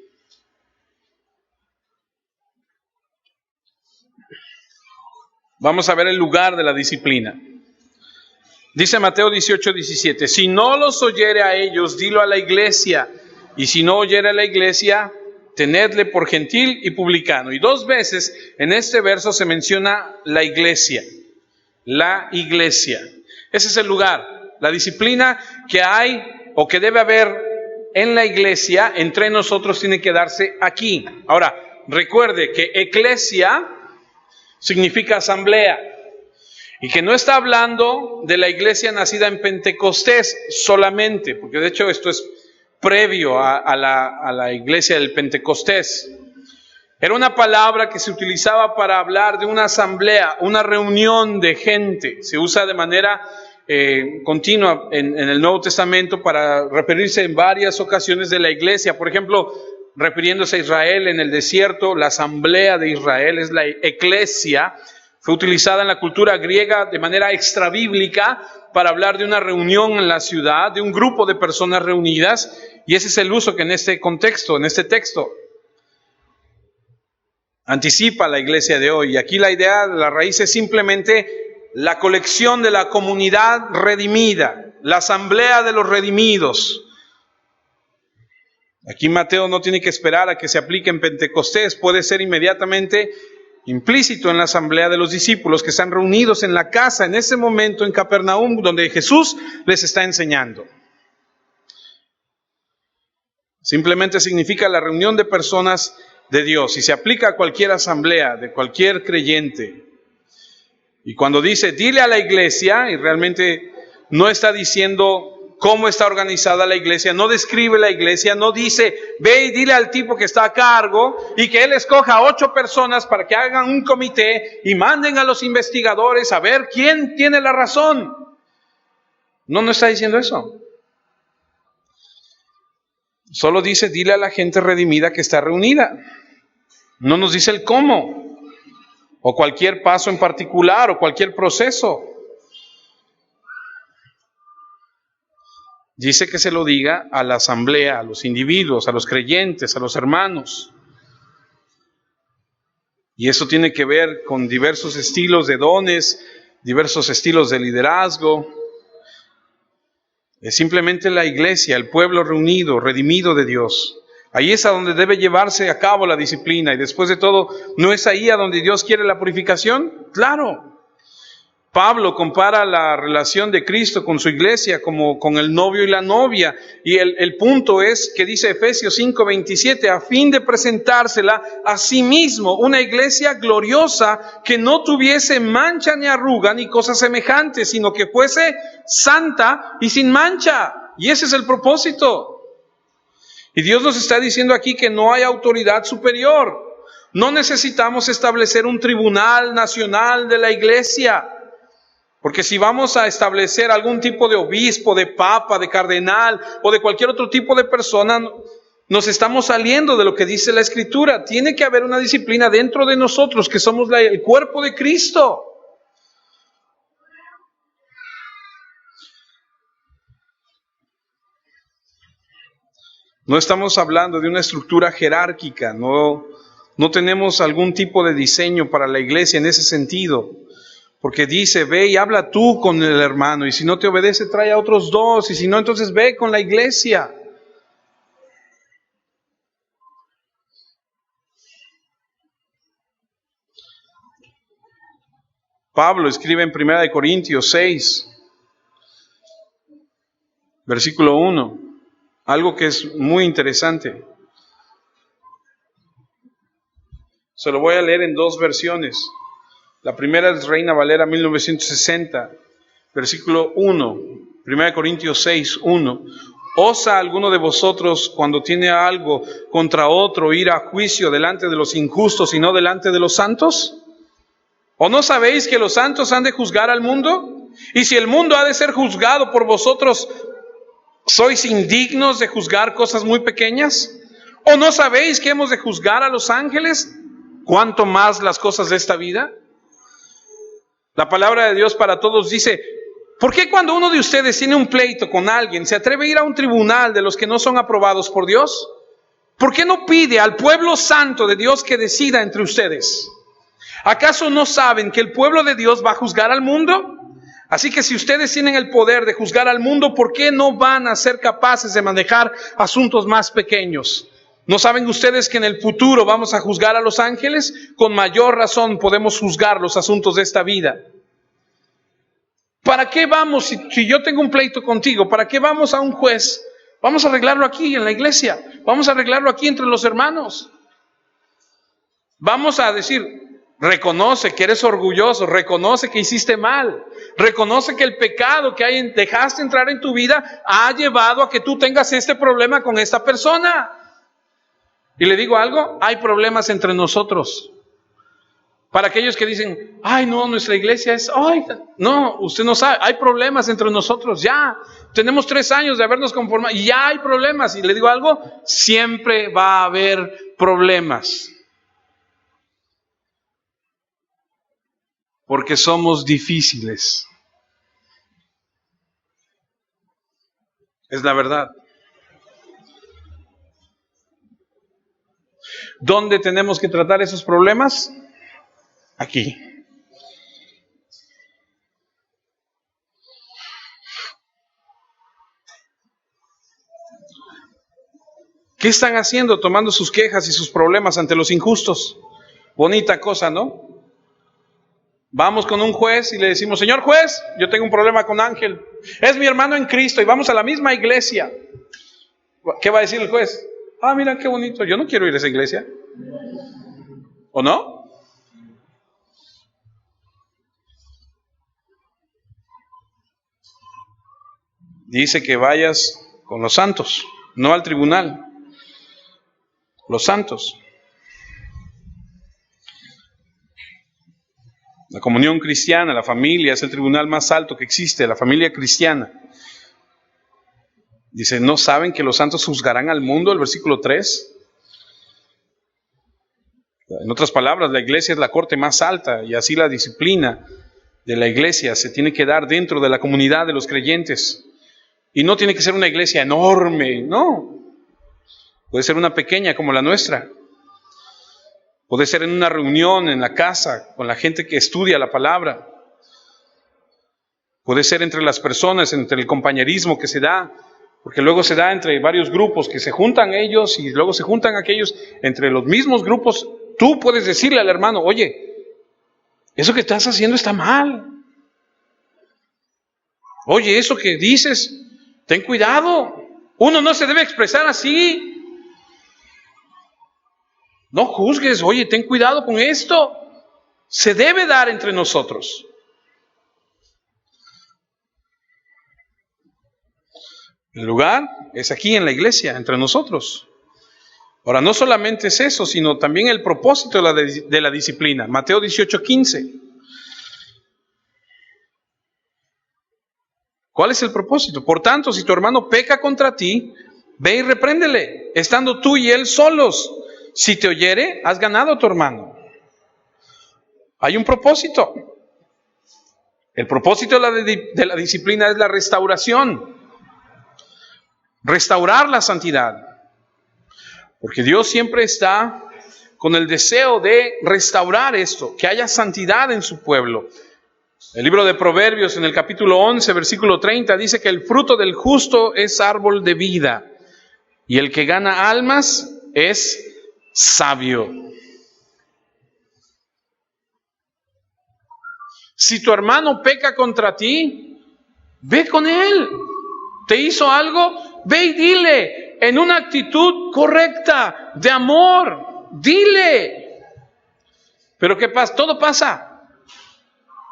Vamos a ver el lugar de la disciplina. Dice Mateo 18, 17. Si no los oyere a ellos, dilo a la iglesia. Y si no oyere a la iglesia, tenedle por gentil y publicano. Y 2 veces en este verso se menciona la iglesia. La iglesia. Ese es el lugar. La disciplina que hay o que debe haber en la iglesia entre nosotros tiene que darse aquí. Ahora, recuerde que eclesia significa asamblea. Y que no está hablando de la iglesia nacida en Pentecostés solamente, porque de hecho esto es previo a la iglesia del Pentecostés. Era una palabra que se utilizaba para hablar de una asamblea, una reunión de gente. Se usa de manera continua en el Nuevo Testamento para referirse en varias ocasiones de la iglesia. Por ejemplo, refiriéndose a Israel en el desierto, la asamblea de Israel es la eclesia. Fue utilizada en la cultura griega de manera extrabíblica para hablar de una reunión en la ciudad, de un grupo de personas reunidas, y ese es el uso que en este contexto, en este texto, anticipa la iglesia de hoy. Y aquí la idea, la raíz es simplemente la colección de la comunidad redimida, la asamblea de los redimidos. Aquí Mateo no tiene que esperar a que se aplique en Pentecostés, puede ser inmediatamente implícito en la asamblea de los discípulos que están reunidos en la casa en ese momento en Capernaum, donde Jesús les está enseñando. Simplemente significa la reunión de personas de Dios y se aplica a cualquier asamblea de cualquier creyente. Y cuando dice dile a la iglesia, y realmente no está diciendo cómo está organizada la iglesia, no describe la iglesia, no dice ve y dile al tipo que está a cargo y que él escoja 8 personas para que hagan un comité y manden a los investigadores a ver quién tiene la razón. No está diciendo eso. Solo dice dile a la gente redimida que está reunida. No nos dice el cómo, o cualquier paso en particular, o cualquier proceso. Dice que se lo diga a la asamblea, a los individuos, a los creyentes, a los hermanos. Y eso tiene que ver con diversos estilos de dones, diversos estilos de liderazgo. Es simplemente la iglesia, el pueblo reunido, redimido de Dios. Ahí es a donde debe llevarse a cabo la disciplina. Y después de todo, ¿no es ahí a donde Dios quiere la purificación? Claro. Pablo compara la relación de Cristo con su iglesia como con el novio y la novia. Y el punto es que dice Efesios 5:27, a fin de presentársela a sí mismo, una iglesia gloriosa que no tuviese mancha ni arruga ni cosa semejante, sino que fuese santa y sin mancha. Y ese es el propósito. Y Dios nos está diciendo aquí que no hay autoridad superior. No necesitamos establecer un tribunal nacional de la iglesia. Porque si vamos a establecer algún tipo de obispo, de papa, de cardenal o de cualquier otro tipo de persona, nos estamos saliendo de lo que dice la Escritura. Tiene que haber una disciplina dentro de nosotros que somos el cuerpo de Cristo. No estamos hablando de una estructura jerárquica, no tenemos algún tipo de diseño para la iglesia en ese sentido. Porque dice, ve y habla tú con el hermano, y si no te obedece, trae a otros dos, y si no, entonces ve con la iglesia. Pablo escribe en 1 Corintios 6, versículo 1, algo que es muy interesante. Se lo voy a leer en dos versiones. La primera es Reina Valera 1960, versículo 1, 1 Corintios 6, 1. ¿Osa alguno de vosotros, cuando tiene algo contra otro, ir a juicio delante de los injustos y no delante de los santos? ¿O no sabéis que los santos han de juzgar al mundo? Y si el mundo ha de ser juzgado por vosotros, ¿sois indignos de juzgar cosas muy pequeñas? ¿O no sabéis que hemos de juzgar a los ángeles? ¿Cuánto más las cosas de esta vida? La palabra de Dios para todos dice, ¿por qué cuando uno de ustedes tiene un pleito con alguien, se atreve a ir a un tribunal de los que no son aprobados por Dios? ¿Por qué no pide al pueblo santo de Dios que decida entre ustedes? ¿Acaso no saben que el pueblo de Dios va a juzgar al mundo? Así que si ustedes tienen el poder de juzgar al mundo, ¿por qué no van a ser capaces de manejar asuntos más pequeños? ¿No saben ustedes que en el futuro vamos a juzgar a los ángeles? Con mayor razón podemos juzgar los asuntos de esta vida. ¿Para qué vamos, si yo tengo un pleito contigo, para qué vamos a un juez? Vamos a arreglarlo aquí en la iglesia, vamos a arreglarlo aquí entre los hermanos. Vamos a decir, reconoce que eres orgulloso, reconoce que hiciste mal, reconoce que el pecado que dejaste entrar en tu vida ha llevado a que tú tengas este problema con esta persona. Y le digo algo, hay problemas entre nosotros. Para aquellos que dicen, ay no, nuestra iglesia es, ay, no, usted no sabe, hay problemas entre nosotros, ya, tenemos 3 años de habernos conformado, y ya hay problemas. Y le digo algo, siempre va a haber problemas. Porque somos difíciles. Es la verdad. ¿Dónde tenemos que tratar esos problemas? Aquí. ¿Qué están haciendo? Tomando sus quejas y sus problemas ante los injustos. Bonita cosa, ¿no? Vamos con un juez y le decimos, señor juez, yo tengo un problema con Ángel. Es mi hermano en Cristo y vamos a la misma iglesia. ¿Qué va a decir el juez? Ah, mira qué bonito, yo no quiero ir a esa iglesia. ¿O no? Dice que vayas con los santos, no al tribunal. Los santos. La comunión cristiana, la familia, es el tribunal más alto que existe, la familia cristiana. Dice, ¿no saben que los santos juzgarán al mundo? El versículo 3. En otras palabras, la iglesia es la corte más alta y así la disciplina de la iglesia se tiene que dar dentro de la comunidad de los creyentes. Y no tiene que ser una iglesia enorme, no. Puede ser una pequeña como la nuestra. Puede ser en una reunión, en la casa, con la gente que estudia la palabra. Puede ser entre las personas, entre el compañerismo que se da, porque luego se da entre varios grupos que se juntan ellos y luego se juntan aquellos. Entre los mismos grupos, tú puedes decirle al hermano, oye, eso que estás haciendo está mal. Oye, eso que dices, ten cuidado. Uno no se debe expresar así. No juzgues, oye, ten cuidado con esto. Se debe dar entre nosotros. El lugar es aquí en la iglesia, entre nosotros. Ahora, no solamente es eso, sino también el propósito de la disciplina. Mateo 18:15. ¿Cuál es el propósito? Por tanto, si tu hermano peca contra ti, ve y repréndele, estando tú y él solos. Si te oyere, has ganado a tu hermano. Hay un propósito. El propósito de la disciplina es la restauración. Restaurar la santidad. Porque Dios siempre está con el deseo de restaurar esto, que haya santidad en su pueblo. El libro de Proverbios en el capítulo 11, versículo 30, dice que el fruto del justo es árbol de vida y el que gana almas es sabio. Si tu hermano peca contra ti, ve con él. ¿Te hizo algo? Ve y dile en una actitud correcta, de amor. Dile. Pero ¿qué pasa? Todo pasa.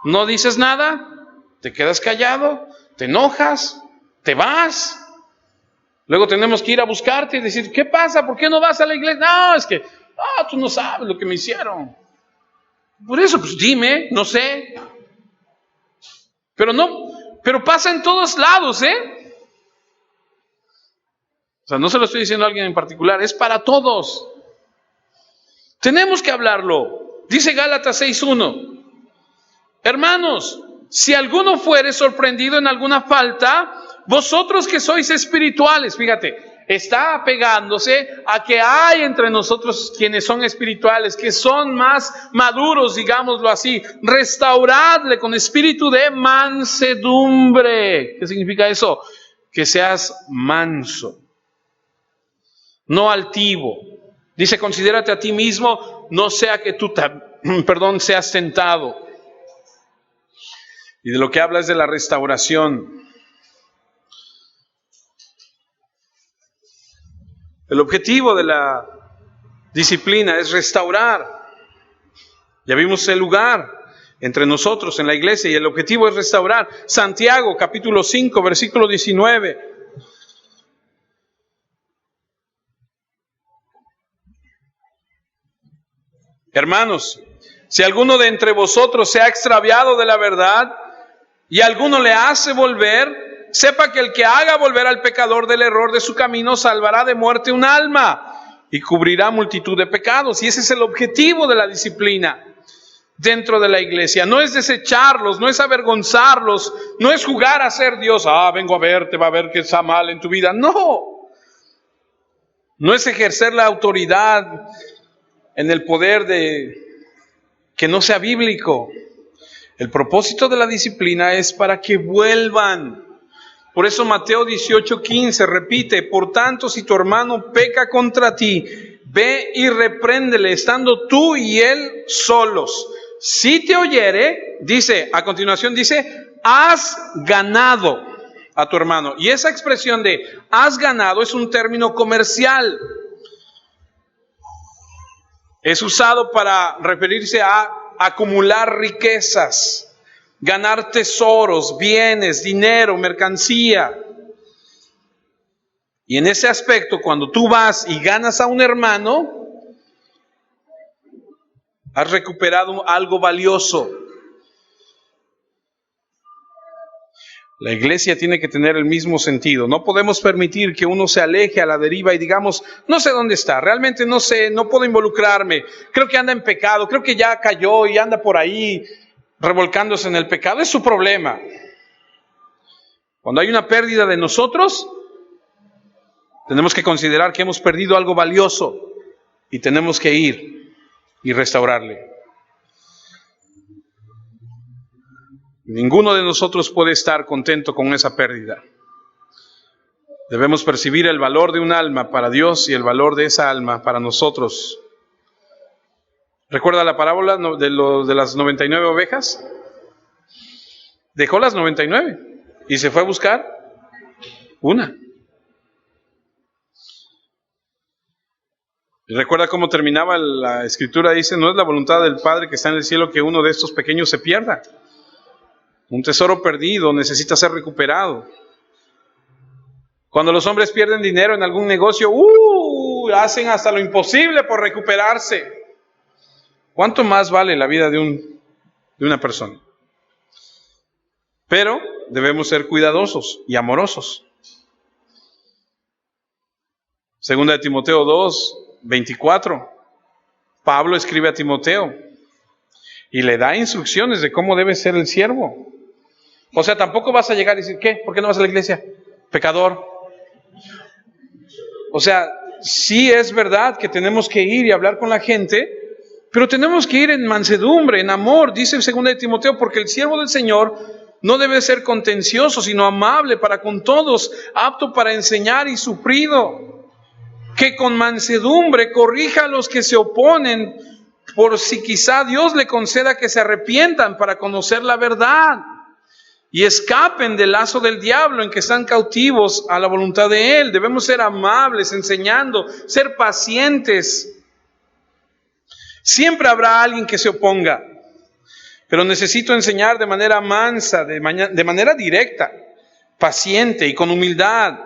No dices nada, te quedas callado, te enojas, te vas. Luego tenemos que ir a buscarte y decir, ¿qué pasa? ¿Por qué no vas a la iglesia? No, es que tú no sabes lo que me hicieron. Por eso, pues dime, no sé. Pero pasa en todos lados, ¿eh? O sea, no se lo estoy diciendo a alguien en particular, es para todos. Tenemos que hablarlo. Dice Gálatas 6:1. Hermanos, si alguno fuere sorprendido en alguna falta, vosotros que sois espirituales, fíjate, está apegándose a que hay entre nosotros quienes son espirituales, que son más maduros, digámoslo así, restauradle con espíritu de mansedumbre. ¿Qué significa eso? Que seas manso, no altivo. Dice, considérate a ti mismo, no sea que tú, seas tentado. Y de lo que habla es de la restauración. El objetivo de la disciplina es restaurar. Ya vimos el lugar entre nosotros en la iglesia y el objetivo es restaurar. Santiago capítulo 5 versículo 19. Hermanos, si alguno de entre vosotros se ha extraviado de la verdad y alguno le hace volver, sepa que el que haga volver al pecador del error de su camino salvará de muerte un alma y cubrirá multitud de pecados. Y ese es el objetivo de la disciplina dentro de la iglesia. No es desecharlos, no es avergonzarlos, no es jugar a ser Dios. Vengo a verte, va a ver que está mal en tu vida. No es ejercer la autoridad en el poder que no sea bíblico. El propósito de la disciplina es para que vuelvan. Por eso Mateo 18:15 repite, por tanto, si tu hermano peca contra ti, ve y repréndele, estando tú y él solos. Si te oyere, a continuación dice, has ganado a tu hermano. Y esa expresión de has ganado es un término comercial. Es usado para referirse a acumular riquezas, ganar tesoros, bienes, dinero, mercancía. Y en ese aspecto, cuando tú vas y ganas a un hermano, has recuperado algo valioso. La iglesia tiene que tener el mismo sentido. No podemos permitir que uno se aleje a la deriva y digamos, no sé dónde está, realmente no sé, no puedo involucrarme, creo que anda en pecado, creo que ya cayó y anda por ahí revolcándose en el pecado. Es su problema. Cuando hay una pérdida de nosotros, tenemos que considerar que hemos perdido algo valioso y tenemos que ir y restaurarle. Ninguno de nosotros puede estar contento con esa pérdida. Debemos percibir el valor de un alma para Dios y el valor de esa alma para nosotros. ¿Recuerda la parábola de las 99 ovejas? Dejó las 99 y se fue a buscar una. ¿Y recuerda cómo terminaba la escritura? Dice, no es la voluntad del Padre que está en el cielo que uno de estos pequeños se pierda. Un tesoro perdido necesita ser recuperado. Cuando los hombres pierden dinero en algún negocio, hacen hasta lo imposible por recuperarse. ¿Cuánto más vale la vida de una persona? Pero debemos ser cuidadosos y amorosos. Segunda de Timoteo 2:24. Pablo escribe a Timoteo y le da instrucciones de cómo debe ser el siervo. O sea, tampoco vas a llegar y decir, ¿qué? ¿Por qué no vas a la iglesia? Pecador. O sea, sí es verdad que tenemos que ir y hablar con la gente, pero tenemos que ir en mansedumbre, en amor, dice en 2 de Timoteo, porque el siervo del Señor no debe ser contencioso, sino amable para con todos, apto para enseñar y sufrido, que con mansedumbre corrija a los que se oponen, por si quizá Dios le conceda que se arrepientan para conocer la verdad y escapen del lazo del diablo en que están cautivos a la voluntad de Él. Debemos ser amables, enseñando, ser pacientes. Siempre habrá alguien que se oponga, pero necesito enseñar de manera mansa, de manera directa, paciente y con humildad.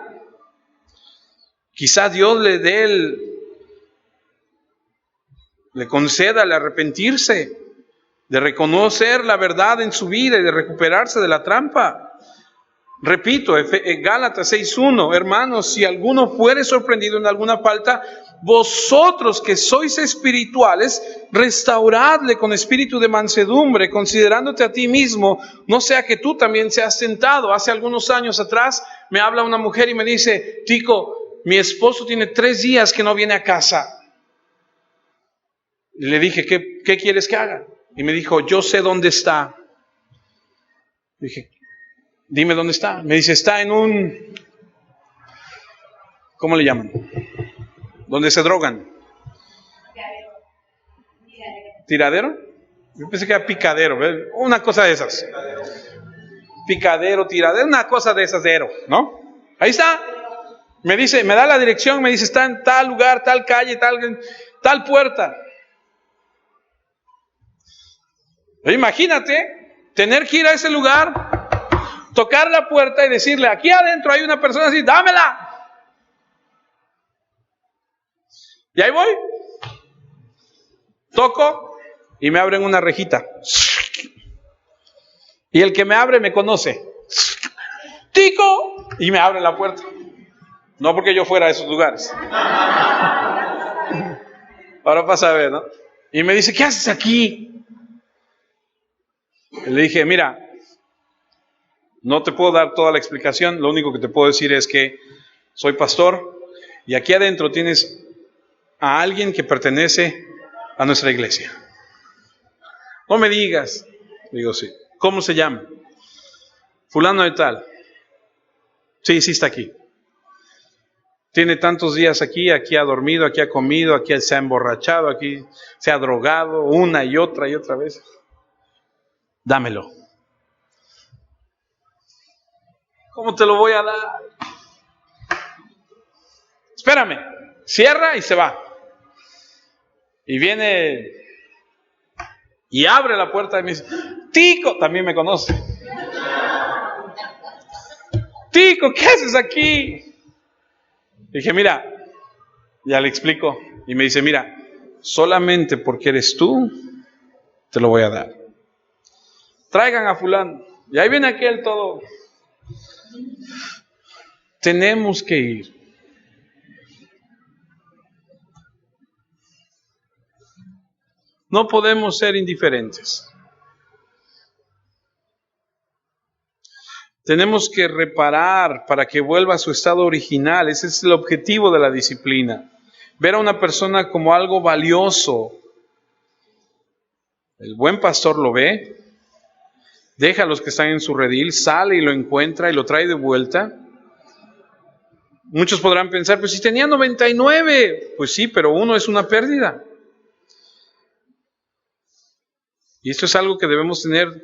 Quizá Dios le conceda el arrepentirse, de reconocer la verdad en su vida y de recuperarse de la trampa. Repito, Gálatas 6:1, hermanos, si alguno fuere sorprendido en alguna falta, vosotros que sois espirituales, restauradle con espíritu de mansedumbre, considerándote a ti mismo, no sea que tú también seas tentado. Hace algunos años atrás me habla una mujer y me dice: Tico, mi esposo tiene 3 días que no viene a casa. Y le dije: ¿Qué quieres que haga? Y me dijo: yo sé dónde está. Dije: dime dónde está. Me dice: está en un, ¿cómo le llaman? Donde se drogan. ¿Tiradero? Yo pensé que era picadero, ¿ves? Una cosa de esas. Picadero, tiradero, una cosa de esas, ¿no? Ahí está. Me dice, me da la dirección, me dice: está en tal lugar, tal calle, tal puerta. Pero imagínate tener que ir a ese lugar, tocar la puerta y decirle: aquí adentro hay una persona así, dámela. Y ahí voy. Toco y me abren una rejita. Y el que me abre me conoce. ¡Tico! Y me abre la puerta. No porque yo fuera a esos lugares. Ahora pasa a ver, ¿no? Y me dice: ¿qué haces aquí? Y le dije: mira, no te puedo dar toda la explicación. Lo único que te puedo decir es que soy pastor y aquí adentro tienes a alguien que pertenece a nuestra iglesia. No me digas. Digo: sí. ¿Cómo se llama? Fulano de tal. Sí, está aquí. Tiene tantos días aquí ha dormido, aquí ha comido, aquí se ha emborrachado, aquí se ha drogado una y otra vez. Dámelo. ¿Cómo te lo voy a dar? Espérame. Cierra y se va. Y viene y abre la puerta y me dice: Tico, también me conoce. Tico, ¿qué haces aquí? Dije: mira, ya le explico. Y me dice: mira, solamente porque eres tú, te lo voy a dar. Traigan a fulano. Y ahí viene aquel todo. Tenemos que ir. No podemos ser indiferentes. Tenemos que reparar para que vuelva a su estado original. Ese es el objetivo de la disciplina. Ver a una persona como algo valioso. El buen pastor lo ve, deja a los que están en su redil, sale y lo encuentra y lo trae de vuelta. Muchos podrán pensar: pues si tenía 99, pues sí, pero uno es una pérdida. Y esto es algo que debemos tener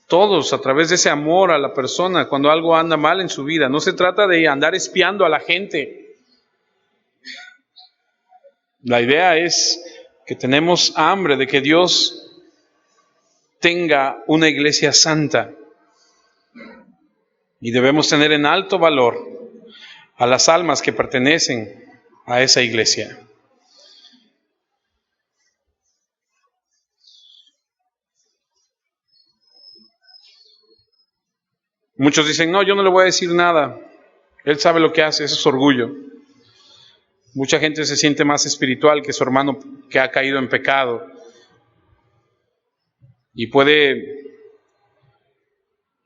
todos a través de ese amor a la persona cuando algo anda mal en su vida. No se trata de andar espiando a la gente. La idea es que tenemos hambre de que Dios tenga una iglesia santa. Y debemos tener en alto valor a las almas que pertenecen a esa iglesia. Muchos dicen: no, yo no le voy a decir nada. Él sabe lo que hace, eso es orgullo. Mucha gente se siente más espiritual que su hermano que ha caído en pecado. Y puede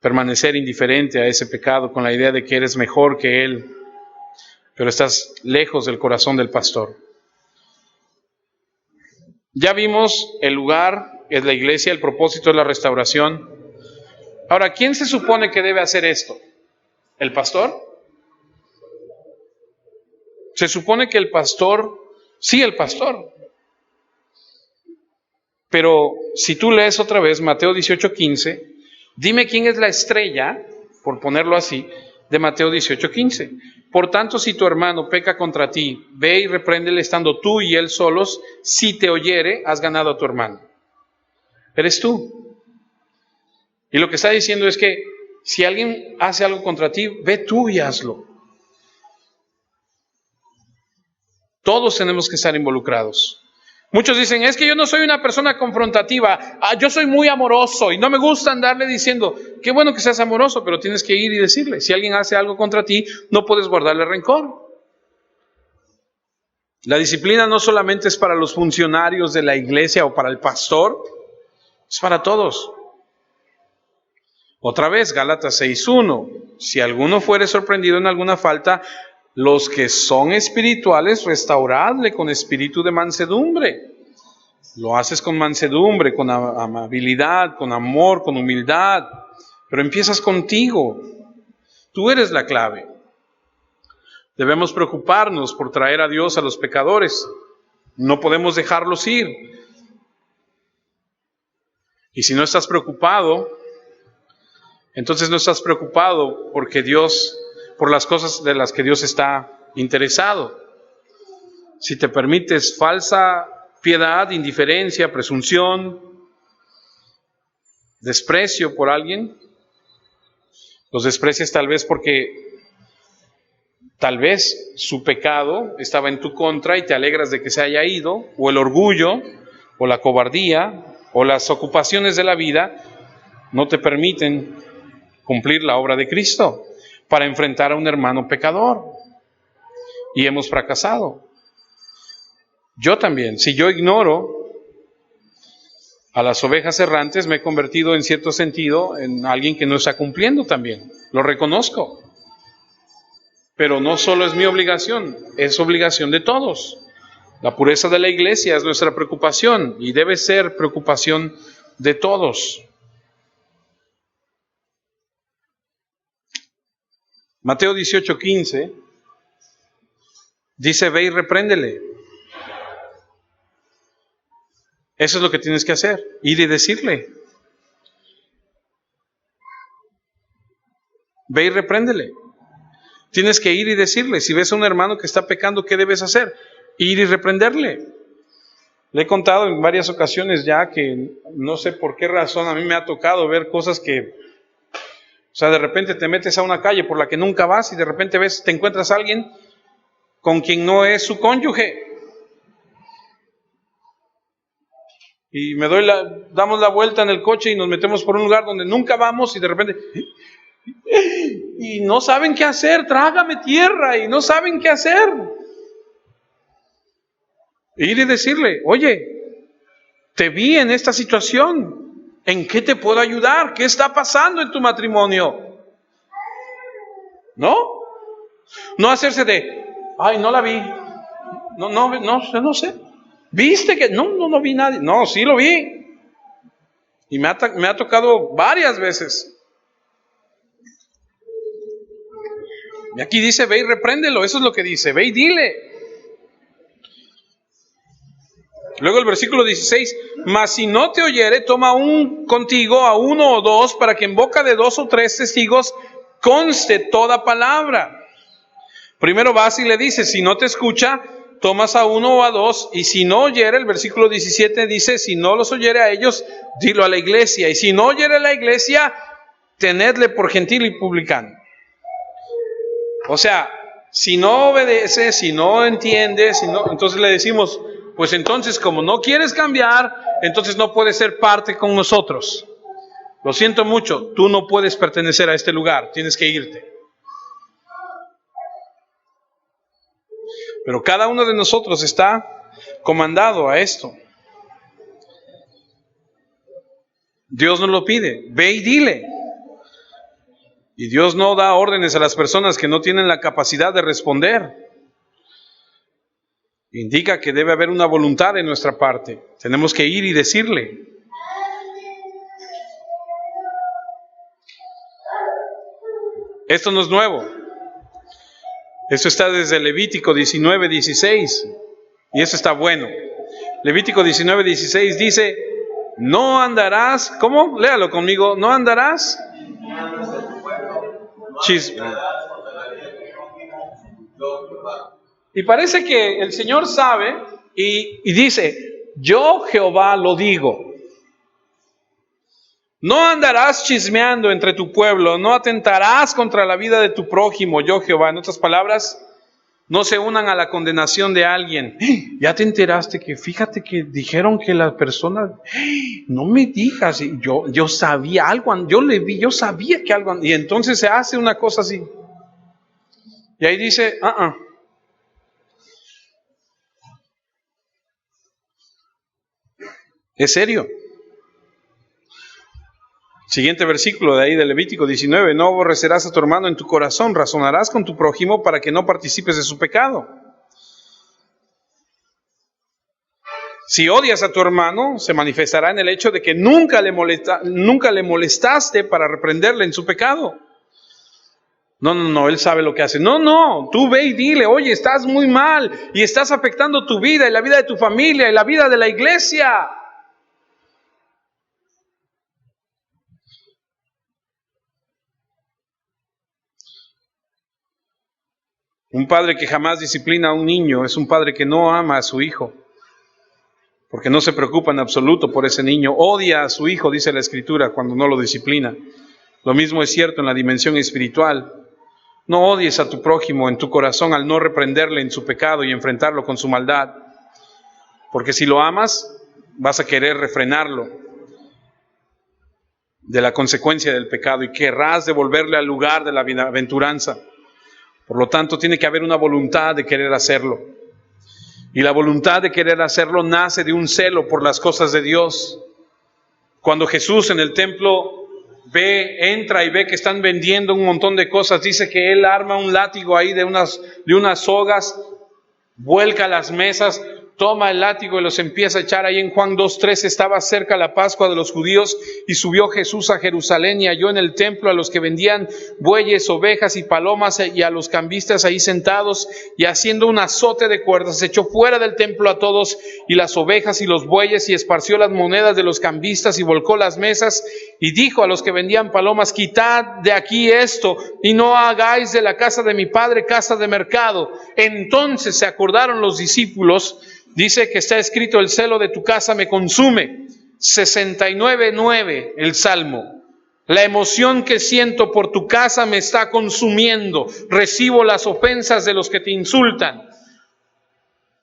permanecer indiferente a ese pecado con la idea de que eres mejor que él. pero estás lejos del corazón del pastor. Ya vimos el lugar, es la iglesia, el propósito es la restauración. Ahora, ¿quién se supone que debe hacer esto? ¿El pastor? Se supone que el pastor, sí, el pastor. Pero si tú lees otra vez Mateo 18:15, dime quién es la estrella, por ponerlo así, de Mateo 18:15. Por tanto, si tu hermano peca contra ti, ve y repréndele estando tú y él solos. Si te oyere, has ganado a tu hermano. Eres tú. Y lo que está diciendo es que si alguien hace algo contra ti, ve tú y hazlo. Todos tenemos que estar involucrados. Muchos dicen, es que yo no soy una persona confrontativa, yo soy muy amoroso y no me gusta andarle diciendo, qué bueno que seas amoroso, pero tienes que ir y decirle. Si alguien hace algo contra ti, no puedes guardarle rencor. La disciplina no solamente es para los funcionarios de la iglesia o para el pastor, es para todos. Otra vez, Gálatas 6:1, si alguno fuere sorprendido en alguna falta, los que son espirituales, restauradle con espíritu de mansedumbre. Lo haces con mansedumbre, con amabilidad, con amor, con humildad. Pero empiezas contigo. Tú eres la clave. Debemos preocuparnos por traer a Dios a los pecadores. No podemos dejarlos ir. Y si no estás preocupado, entonces no estás preocupado por las cosas de las que Dios está interesado. Si te permites falsa piedad, indiferencia, presunción, desprecio por alguien, los desprecias tal vez porque tal vez su pecado estaba en tu contra y te alegras de que se haya ido, o el orgullo, o la cobardía, o las ocupaciones de la vida no te permiten cumplir la obra de Cristo para enfrentar a un hermano pecador. Y hemos fracasado. Yo también, si yo ignoro a las ovejas errantes, me he convertido en cierto sentido en alguien que no está cumpliendo también. Lo reconozco. Pero no solo es mi obligación, es obligación de todos. La pureza de la iglesia es nuestra preocupación y debe ser preocupación de todos. Mateo 18:15 dice, ve y repréndele. Eso es lo que tienes que hacer, ir y decirle. Ve y repréndele. Tienes que ir y decirle. Si ves a un hermano que está pecando, ¿qué debes hacer? Ir y reprenderle. Le he contado en varias ocasiones ya que no sé por qué razón a mí me ha tocado ver cosas que, o sea, de repente te metes a una calle por la que nunca vas y de repente te encuentras a alguien con quien no es su cónyuge. Y damos la vuelta en el coche y nos metemos por un lugar donde nunca vamos y de repente, y no saben qué hacer, trágame tierra, y no saben qué hacer. Ir y decirle, oye, te vi en esta situación, ¿en qué te puedo ayudar? ¿Qué está pasando en tu matrimonio? ¿No? No hacerse de, ay, no la vi, no sé. ¿Viste que? No vi nadie. No, sí lo vi. Y me ha tocado varias veces. Y aquí dice, ve y repréndelo. Eso es lo que dice, ve y dile. Luego el versículo 16, mas si no te oyere, toma contigo a uno o dos, para que en boca de 2 o 3 testigos conste toda palabra. Primero vas y le dices, si no te escucha, tomas a 1 o a 2, y si no oyere, el versículo 17 dice, si no los oyere a ellos, dilo a la iglesia, y si no oyere a la iglesia, tenedle por gentil y publicano. O sea, si no obedece, si no entiende, entonces le decimos, pues entonces como no quieres cambiar, entonces no puedes ser parte con nosotros. Lo siento mucho, tú no puedes pertenecer a este lugar, tienes que irte. Pero cada uno de nosotros está comandado a esto. Dios nos lo pide, ve y dile. Y Dios no da órdenes a las personas que no tienen la capacidad de responder. Indica que debe haber una voluntad de nuestra parte. Tenemos que ir y decirle. Esto no es nuevo. Esto está desde Levítico 19:16. Y eso está bueno. Levítico 19:16 dice, no andarás, ¿cómo? Léalo conmigo. No andarás Y parece que el Señor sabe y dice, yo Jehová lo digo. No andarás chismeando entre tu pueblo, no atentarás contra la vida de tu prójimo, yo Jehová. En otras palabras, no se unan a la condenación de alguien. Ya te enteraste que, fíjate que dijeron que la persona, no me digas, yo sabía algo, yo sabía que algo, y entonces se hace una cosa así. Y ahí dice, es serio. Siguiente versículo de ahí de Levítico 19, no aborrecerás a tu hermano en tu corazón, razonarás con tu prójimo para que no participes de su pecado. Si odias a tu hermano, se manifestará en el hecho de que nunca le molestaste para reprenderle en su pecado. No, él sabe lo que hace. No, tú ve y dile, oye, estás muy mal y estás afectando tu vida y la vida de tu familia y la vida de la iglesia. Un padre que jamás disciplina a un niño es un padre que no ama a su hijo, porque no se preocupa en absoluto por ese niño. Odia a su hijo, dice la Escritura, cuando no lo disciplina. Lo mismo es cierto en la dimensión espiritual. No odies a tu prójimo en tu corazón al no reprenderle en su pecado y enfrentarlo con su maldad, porque si lo amas, vas a querer refrenarlo de la consecuencia del pecado y querrás devolverle al lugar de la bienaventuranza. Por lo tanto, tiene que haber una voluntad de querer hacerlo. Y la voluntad de querer hacerlo nace de un celo por las cosas de Dios. Cuando Jesús en el templo entra y ve que están vendiendo un montón de cosas, dice que él arma un látigo ahí de unas sogas, vuelca las mesas, toma el látigo y los empieza a echar. Ahí en Juan 2:13 estaba cerca la Pascua de los judíos y subió Jesús a Jerusalén y halló en el templo a los que vendían bueyes, ovejas y palomas y a los cambistas ahí sentados, y haciendo un azote de cuerdas echó fuera del templo a todos y las ovejas y los bueyes, y esparció las monedas de los cambistas y volcó las mesas, y dijo a los que vendían palomas, quitad de aquí esto y no hagáis de la casa de mi padre casa de mercado. Entonces se acordaron los discípulos. Dice que está escrito, el celo de tu casa me consume. 69:9 el Salmo. La emoción que siento por tu casa me está consumiendo. Recibo las ofensas de los que te insultan.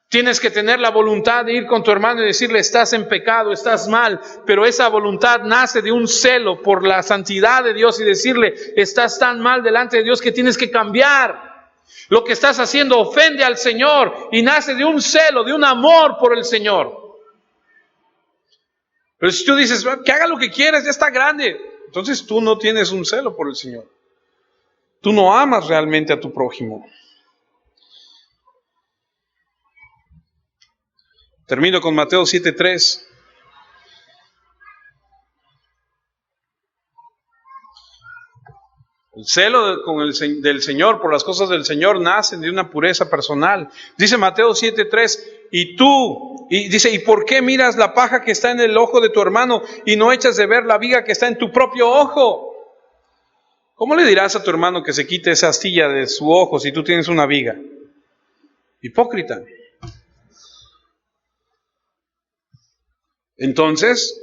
Tienes que tener la voluntad de ir con tu hermano y decirle, estás en pecado, estás mal. Pero esa voluntad nace de un celo por la santidad de Dios y decirle, estás tan mal delante de Dios que tienes que cambiar. Lo que estás haciendo ofende al Señor y nace de un celo, de un amor por el Señor. Pero si tú dices, que haga lo que quieras, ya está grande, entonces tú no tienes un celo por el Señor. Tú no amas realmente a tu prójimo. Termino con Mateo 7:3. El celo del Señor por las cosas del Señor nacen de una pureza personal. Dice Mateo 7:3, y dice, ¿y por qué miras la paja que está en el ojo de tu hermano y no echas de ver la viga que está en tu propio ojo? ¿Cómo le dirás a tu hermano que se quite esa astilla de su ojo si tú tienes una viga? Hipócrita. Entonces,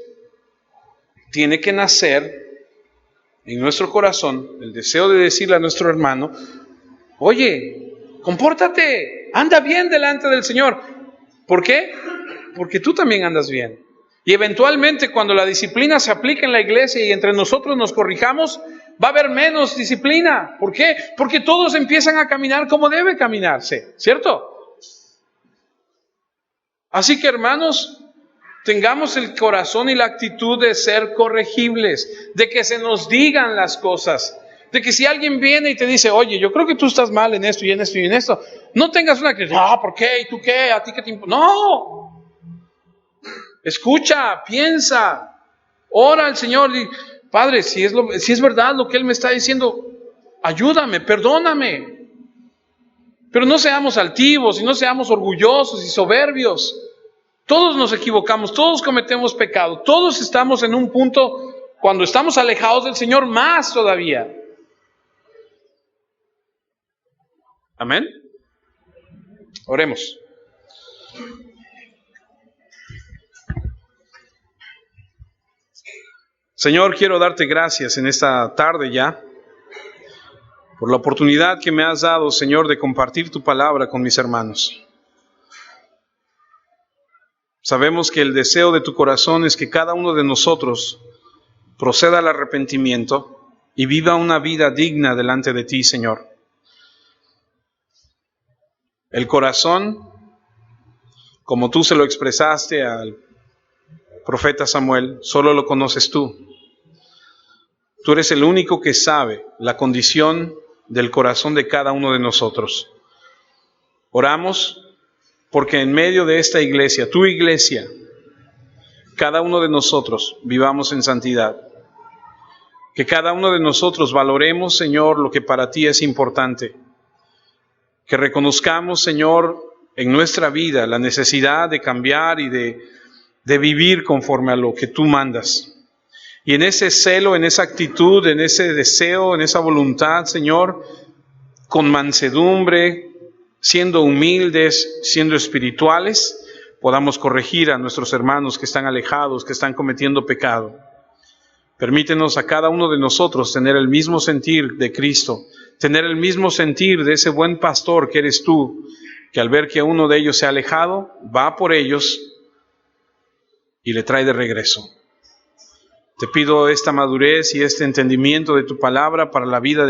tiene que nacer en nuestro corazón el deseo de decirle a nuestro hermano, oye, compórtate, anda bien delante del Señor. ¿Por qué? Porque tú también andas bien. Y eventualmente cuando la disciplina se aplique en la iglesia y entre nosotros nos corrijamos, va a haber menos disciplina. ¿Por qué? Porque todos empiezan a caminar como debe caminarse, ¿cierto? Así que, hermanos, tengamos el corazón y la actitud de ser corregibles, de que se nos digan las cosas. de que si alguien viene y te dice, oye, yo creo que tú estás mal en esto y en esto y en esto, no tengas una que, ¿por qué? ¿Y tú qué? ¿A ti qué te importa? No. Escucha, piensa, ora al Señor y, Padre, si es verdad lo que Él me está diciendo, ayúdame, perdóname. Pero no seamos altivos y no seamos orgullosos y soberbios. Todos nos equivocamos, todos cometemos pecado, todos estamos en un punto, cuando estamos alejados del Señor, más todavía. Amén. Oremos. Señor, quiero darte gracias en esta tarde ya, por la oportunidad que me has dado, Señor, de compartir tu palabra con mis hermanos. Sabemos que el deseo de tu corazón es que cada uno de nosotros proceda al arrepentimiento y viva una vida digna delante de ti, Señor. El corazón, como tú se lo expresaste al profeta Samuel, solo lo conoces tú. Tú eres el único que sabe la condición del corazón de cada uno de nosotros. Oramos porque en medio de esta iglesia, tu iglesia, cada uno de nosotros vivamos en santidad. Que cada uno de nosotros valoremos, Señor, lo que para ti es importante. Que reconozcamos, Señor, en nuestra vida la necesidad de cambiar y de vivir conforme a lo que tú mandas. Y en ese celo, en esa actitud, en ese deseo, en esa voluntad, Señor, con mansedumbre, siendo humildes, siendo espirituales, podamos corregir a nuestros hermanos que están alejados, que están cometiendo pecado. Permítenos a cada uno de nosotros tener el mismo sentir de Cristo, tener el mismo sentir de ese buen pastor que eres tú, que al ver que uno de ellos se ha alejado, va por ellos y le trae de regreso. Te pido esta madurez y este entendimiento de tu palabra para la vida de